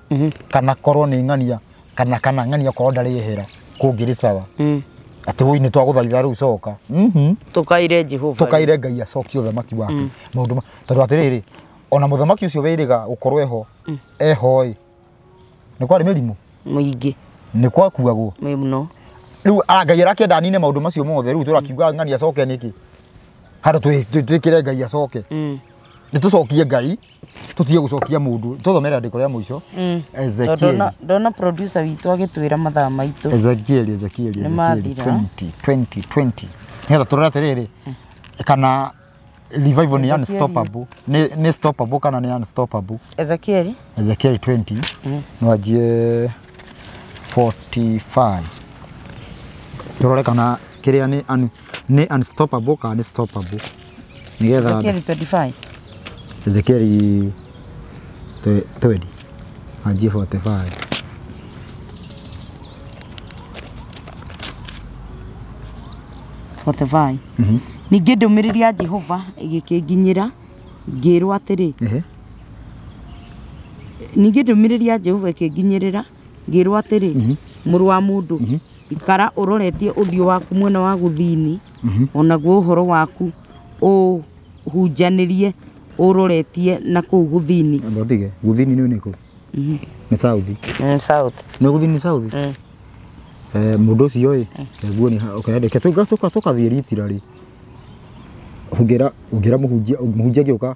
kana korwo nĩ ng'ania kana ng'ania korwo ndarĩ ehera kũngĩrĩ sawa atĩ woi nĩ twagũthaitha rĩu coka tũkaire Jehova tũkaire Ngai acokie ũthamaki wake maũndũ tondũ atĩrĩrĩ ona mũthamaki ũcio wĩrĩga gũkorwo eho nĩ kwarĩ mĩrimũ mũingĩ nĩ kwakuagwo mũno rĩu Ngai arakĩenda anine maũndũ macio mothe rĩu tũrakiuga ng'ania acoke nĩkĩ handũ twĩkĩre Ngai acoke nĩ tũcokie Ngai tũtige gũcokia mũndũ tũthomere andĩko rĩa mũico Ezekiel ndona producer witũ agĩtwĩra mathaa maitũ Ezekiel 20 nĩgetha tũrore atĩrĩrĩ kana revival nĩ unstoppable nĩ stoppable kana nĩ unstoppable Ezekiel 20 no anjie 45 tũrore kana kĩrĩa nĩ unstoppable kana nĩ stoppable nĩgetha Ezekiel 25 Ezekiel 20 anjie 45 ningĩ ndũmĩrĩri ya Jehova ĩgĩkĩnginyĩra ngĩrwo atĩrĩ ningĩ ndũmĩrĩri ya Jehova ĩkĩnginyĩrĩra ngĩrwo atĩrĩ mũrũ wa mũndũ ikara ũroretie ũthiũ waku mwena wa gũthini onaguo ũhoro waku ũhunjanĩrie ũroretie na kũu gũthini gũthini nĩ ũnĩkũ nĩ south nĩ gũthini south mũndũ ũcio keguo nĩ ũkayandĩke tũkathiĩ ritirarĩ ũngĩra mũhunjia gĩũka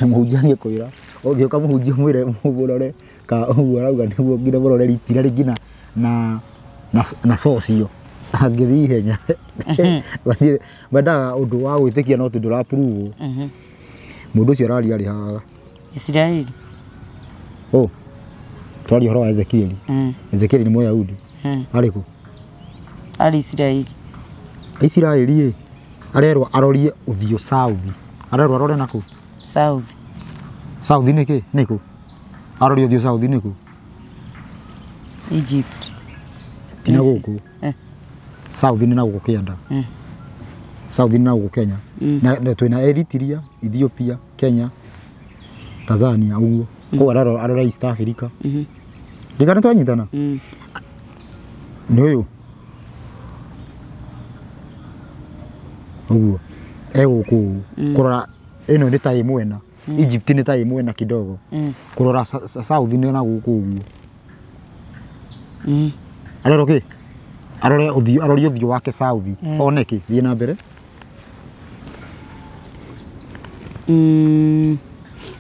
mũhunjia ngĩkwĩra ũngĩũka mũhunjia mwĩre mũrore ka ũguo arauga nĩguo nginya mũrore ritirarĩ ngina na socio angĩthiĩ ihenya mendaga ũndũ wa gwĩtĩkia no tondũ ũra-approve mũndũ ũcio araria arĩ haga Israeli twaria ũhoro wa Ezekiel nĩ Mũyahudi arĩkũ arĩ Israeli Israeli arerwo arorie ũthiũ south arerwo arore nakũ South. South niki niku. Arori othio South niku. Egypt. Tina guku. South ni na guku Kianda. South ni na guku Kenya. Na twina Eritrea, Ethiopia, Kenya, Tanzania uguo. Ko arora East Africa. Ndikana twanyitana. Ni uyu. Uguo. Guku kurora ino ni tai mwena. Egypt ni tai mwena kidogo. Kurora South ni na guku uguo. Arora arore uthio wake South oneki thie na mbere.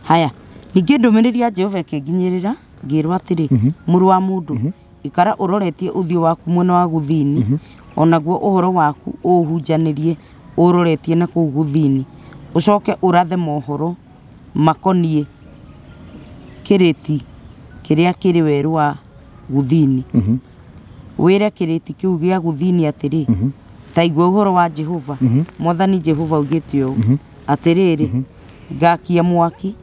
Haya ningĩ ndũmĩrĩri ya Jehova ĩkĩnginyĩrĩra ngĩrwo atĩrĩ mũrũ wa mũndũ ikara ũroretie ũthiũ waku mwena wa gũthini onaguo ũhoro waku ũhunjanĩrie ũroretie na kũu gũthini ũcoke ũrathe mohoro makoniĩ kĩrĩti kĩrĩa kĩrĩ werũ wa gũthini wĩre kĩrĩti kĩu gĩa gũthini atĩrĩ ta igua ũhoro wa Jehova Mwathani Jehova augĩte ũũ atĩrĩrĩ ngakia mwaki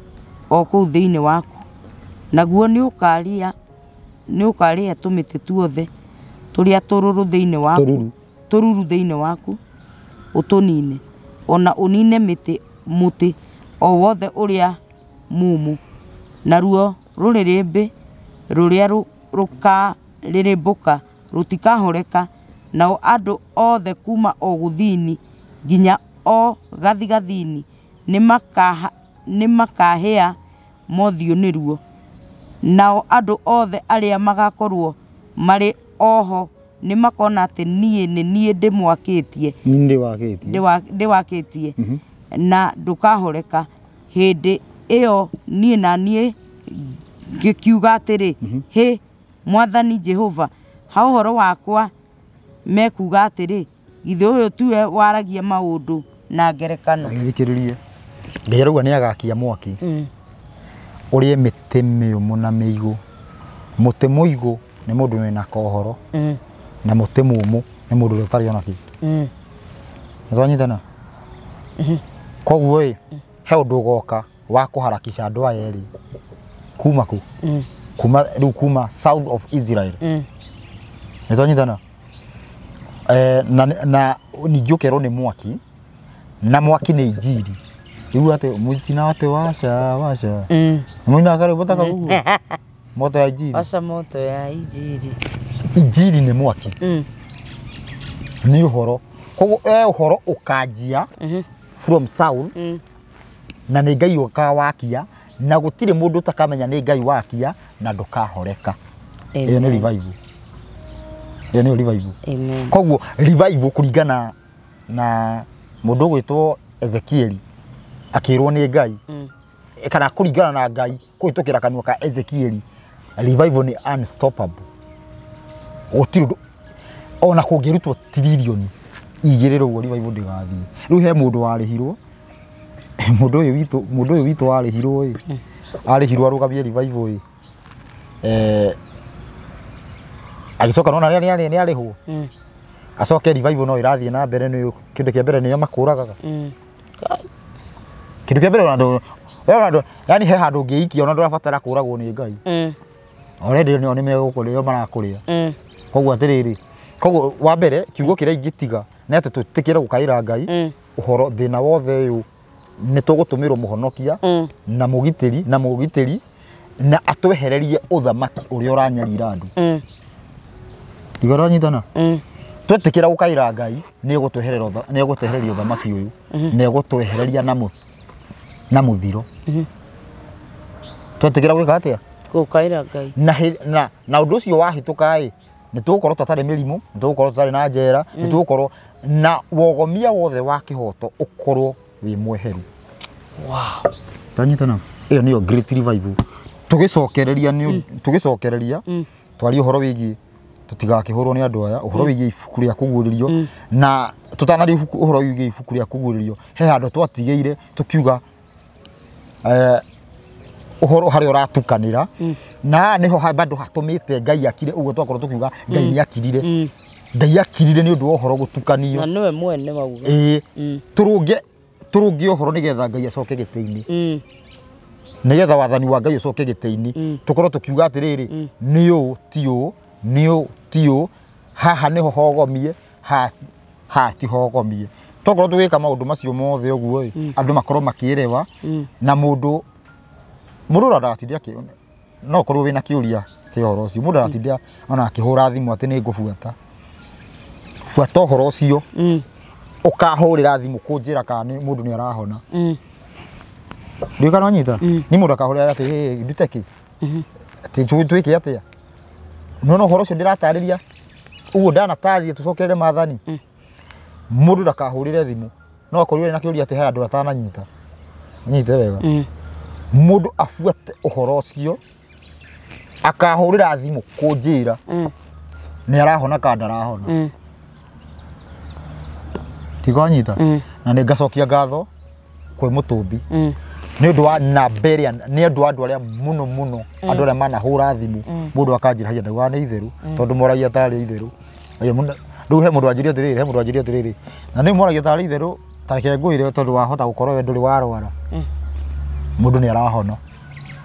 o kũu thĩinĩ waku naguo nĩ ũkarĩa tũmĩtĩ tuothe tũrĩa tũrũrũ thĩinĩ waku tũruru thĩinĩ waku ũtũnine ona ũnine mũtĩ o wothe ũrĩa mumu naruo rũrĩrĩmbĩ rũrĩa rũkarĩrĩmbũka rũtikahoreka nao andũ othe kuma o gũthini nginya o gathigathini nĩ makahĩa mothiũ nĩruo nao andũ othe arĩa magakorwo marĩ oho nĩ makona atĩ niĩ ndĩwakĩtie na ndũkahoreka hĩndĩ ĩyo niĩ ngĩkiuga atĩrĩ hĩ Mwathani Jehova ha ũhoro wakwa mekuga atĩrĩ githĩ ũyũ tiwe waragia maũndũ na ngerekano. Thikĩrĩrie ndĩrauga nĩ agakia mwaki ũrĩa mĩtĩ mĩũmũ na mĩigũ. Mũtĩ mũigũ nĩ mũndũ wĩna kohoro na mũtĩ mũmũ nĩ mũndũ ũrĩa ũtarĩ ona kĩ. Nĩtwanyitana koguo he ũndũ ũgoka wa kũharakisha andũ aya erĩ kuma kũ kuma South of Israel. Nĩtwanyitana na ningĩ ũkerwo nĩ mwaki na mwaki nĩ injiri. Rĩu atĩ mũitina atĩ waca mũina akarĩ botaka gugu moto ya injiri waca moto ya injiri. Injiri nĩ mwaki nĩ ũhoro koguo ũhoro ũkanjia from South na nĩ Ngai ũkawakia na gũtirĩ mũndũ utakamenya nĩ Ngai wakia na ndũkahoreka. Ĩyo nĩ revival. Ĩyo nĩ revival. Amen. Koguo revival kũringana na mũndũ gwĩtwo Ezekiel akĩrwo nĩ Ngai kana kũringana na Ngai kũhĩtũkĩra kanua ka Ezekiel revival nĩ unstoppable. Gũtirĩ ona kũngĩrutwo trilioni igĩrĩrwo ũguo revival ndĩgathiĩ. Rĩu he mũndũ warĩhirwo mũndũ ũyũ witũ warĩhirwo arĩhirwo arũgamie revival agĩcoka nona nĩ arĩhwo acoke revival no irathiĩ na mbere nĩ kĩndũ kĩa mbere nĩ makũragaga kĩndũ kĩa mbere andũ yani he handũ ũngĩikia ona ndũrabatara kũragwo nĩ Ngai already nĩ megũkũrĩa marakũrĩa. Koguo atĩrĩrĩ koguo wa mbere kiugo kĩrĩa ingĩtiga nĩ atĩ tũtikĩre gũkaĩra Ngai ũhoro thĩna wothe ũyũ nĩ tũgũtũmĩrwo mũhonokia na mũgitĩri na atwehererie ũthamaki ũrĩa ũranyarira andũ. Nĩgaranyitana twetĩkĩra gũkaĩra Ngai nĩ egũtwehereria ũthamaki ũyũ na egũtwehereria na mũthiro. Twetĩkĩra gwĩka atĩa gũkaĩra Ngai na ũndũ ũcio wahĩtũka nĩ tũgũkorwo tũtarĩ mĩrimũ, nĩ tũgũkorwo tũtarĩ na njera, nĩ tũgũkorwo na wogomia wothe wa kĩhoto ũkorwo wĩ mweheru. Wow. Tanyitana ĩyo nĩyo great revival. Tũgĩcokereria twarie ũhoro wĩgiĩ tũtigakĩhũrwo nĩ andũ aya ũhoro wĩgiĩ ibuku rĩa kũguũrĩrio na tũtanaria ũhoro wĩgiĩ ibuku rĩa kũguũrĩrio he handũ twatigĩire tũkiuga ũhoro harĩa ũratukanĩra na nĩho bado hatũmĩte Ngai akire ũguo twakorwo tũkiuga Ngai nĩ akirire. Ngai akirire nĩ ũndũ wa ũhoro gũtukanio na nĩwe mwene wauga tũrũnge turungi ohoro nigetha Ngai acoke gitĩ-inĩ nigetha wathani wa Ngai ucoke gitĩ-inĩ tukorwo tukiuga atiriri ni ũ ti ũ ni ũ ti ũ haha niho hogomie ha ti hogomie tokorwo tugika maundu macio mothe uguo andu makorwo makierewa na mundu radatindia kione no korwo wina kiuria kihoro ucio mundu radatindia ona akihura thimu ati ni ngubuata buata uhoro ucio ukahurira thimu kunjira kana mundu ni arahona ndio kana nyita ni mundu akahurira ati nduteki ati twiki atia no uhoro ucio ndiratariria uguo ndanatariria tucokere mathani mundu ndakahurire thimu no akorwo na kiuria ati he andu atananyita nyite wega mundu afuate uhoro ucio akahurira thimu kunjira ni arahona kana ndarahona tigonyita na ni ngacokia ngatho kwi mutumbi ni undu wa nambere ni undu wa andu aria muno andu aria manahura thimu mundu akanjira haja ndauga ni itheru tondu moragia tari itheru riu he mundu anjiria atiriri na ni moragia tari itheru tareke nguire tondu wahota gukorwo we nduri warwara mundu ni arahona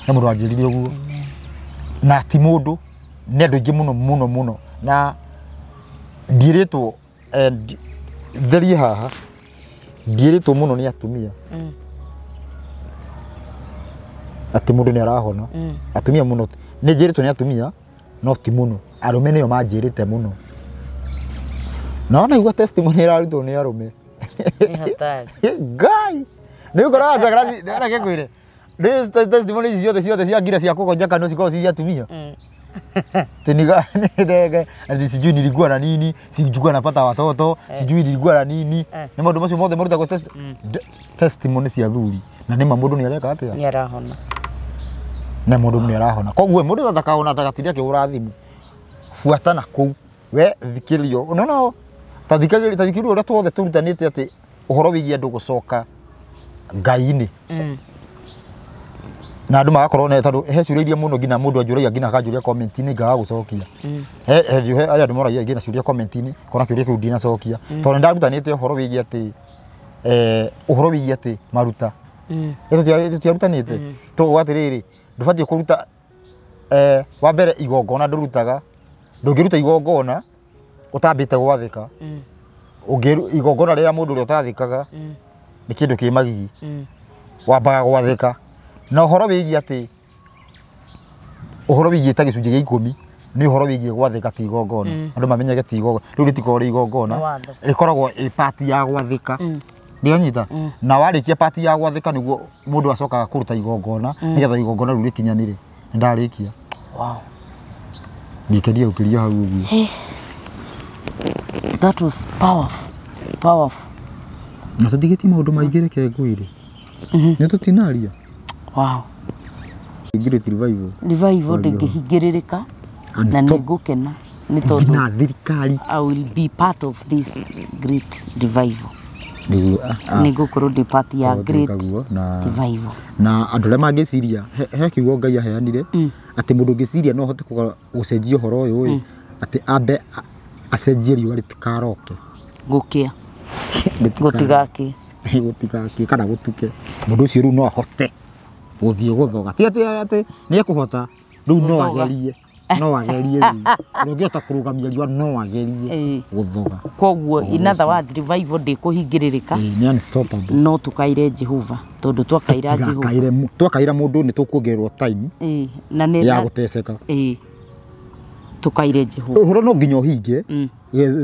he mundu anjiririe uguo na ti mundu ni andu ingi muno na ndiritwo therie haha ndiritwo muno ni atumia ati mundu ni arahona atumia muno ni njiritwo ni atumia no ti muno arume niyo manjirite muno na igua testimony irarutwo ni arume Ngai ni ukora zagradi ndara kekwire this testimony ciothe cia ngira cia kugonja kana cikorwo cia atumia teniga ndege ati sijui nilikuwa na nini sijui napata watoto sijui nilikuwa na nini ni maundu macio mothe maruta kwa testimony cia thuri na ni mundu ni areka atia ni arahona na mundu ni arahona koguo mundu ndakaona takatiria kiura thimu fuatana kuu we thikirio no tathikiririo uria twothe turutanite ati uhoro wigie andu gucoka Ngai-ini na andu magakorwo na tondu he ciuria muno ngina mundu anjuragia ngina akanjuria comment-ini ngaga gucokia he andu moragia ngina ciuria comment-ini kona kiuria kiu ndina cokia tondu ndarutanite uhoro wigie ati uhoro wigie ati maruta tutiarutanite tuguo atiriri ndubatie kuruta wa mbere igongona ndurutaga ndungiruta igongona utambite gwathika igongona ria mundu ria utathikaga ni kindu ki magigi wambaga gwathika na uhoro wigie ati uhoro wigie ta gicunjĩ gĩa 10 ni uhoro wigie gwathika ti igongona andu mamenyage ti igongona riu ritikorwo igongona rikoragwo i part ya gwathika ndionyita na warikia part ya gwathika niguo mundu acokaga kuruta igongona nigetha igongona riu rikinyanire ndarikia wow nikedia ukiria hau uguo that was powerful na tutigeti maundu maingĩ reke ngwire ni tutinaria wow great revival ndingĩhingĩrĩrĩka na nĩngũkena nĩ tondũ na thirikari I will be part of this great revival nĩngũkorwo ndĩ part ya great revival na andu aria mangĩciria he kiugo Ngai aheanire ati mundu ngĩciria no hote gucenjia uhoro uyu ati ambe acenjie riũa ritikaroke gũkĩa gutigaki kana gutuke mundu ucio riu no ahote guthie guthoga ti ati ni ekuhota riu no agerie ndungihota kurugamia riũa no agerie guthoga koguo in other words revival ndĩkũhingĩrĩrĩka ni unstoppable no tukaire Jehova tondu twakaira Jehova twakaira mundu ni tukuongererwo time na nĩ ya guteceka tukaire Jehova uhoro no nginya uhinge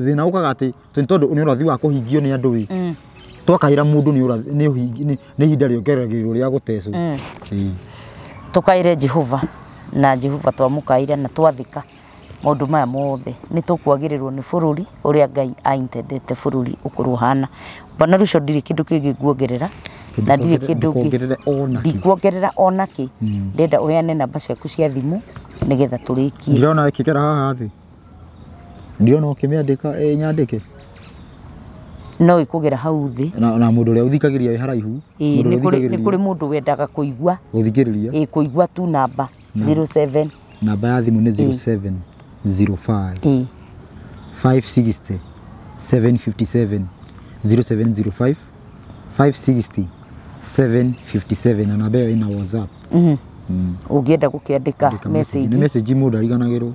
thina ukaga ati tondu ni urathi wa kuhingio ni andu wi twakaira mundu ni ihinda riongereragirwo ria gutecwo tukaire Jehova na Jehova twamukaire na twathika maundu maya mothe ni tukwagĩrĩrwo ni bururi uria Ngai aintendete bururi ukorwo hana bana rucio ndiri kindu kingi nguongerera na ndiri kindu ndikuongerera onaki ndenda uheane namba ciaku cia thimu nigetha turikie ndirona ikikera haha thi ndirona ukimiandika nyandike no ikugera hau thi na mundu uria uthikagiria wi haraihu ni kuri mundu wendaga kuigua uthikiriria kuigua tu namba 07 namba ya thimu ni 0705 560 757 0705 560 757 na namba ĩyo ĩna WhatsApp. Ũngĩenda gũkĩandĩka message. Nĩ message mũndũ ariganagĩrwo.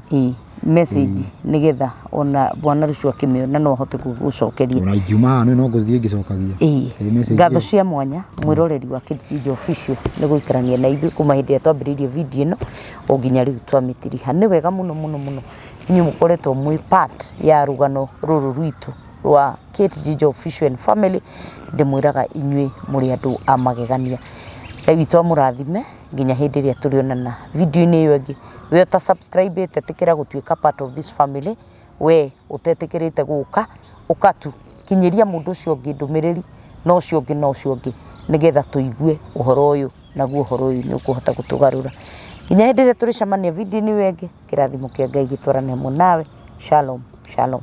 Message nigetha ona bwana Rucio akĩmĩona no ahote gũgũcokeria. Ona ingiuma no ngũthiĩ ngĩcokagia. Ngatho cia mwanya mwĩroreri wa Kĩnjinjo Official nĩ gũikarania na ithuĩ kuma hĩndĩ ĩrĩa twambĩrĩirie video ĩno o nginya rĩu twamĩtiriha. Nĩ wega mũno inyuĩ mũkoretwo mwĩ part ya rũgano rũrũ rwitũ rwa Kĩnjinjo Official and Family. Ndĩmwĩraga inyuĩ mũrĩ andũ a magegania. Ngai witũ amũrathime nginya hĩndĩ ĩrĩa tũrĩonana video-inĩ ĩyo ĩngĩ. We ta subscribe tetĩkĩra gũtuĩka part of this family. We ũtetĩkĩrĩte gũka ũkatu kinyĩria mũndũ ũcio ũngĩ ndũmĩrĩri na ũcio ũngĩ nĩgetha tũigue ũhoro ũyũ naguo ũhoro ũyũ nĩ ũkũhota gũtũgarũra. Nginya hĩndĩ ĩrĩa tũrĩcemania video-inĩ ĩyo ĩngĩ, kĩrathimo kĩa Ngai gĩtwarane hamwe nawe. Shalom, shalom.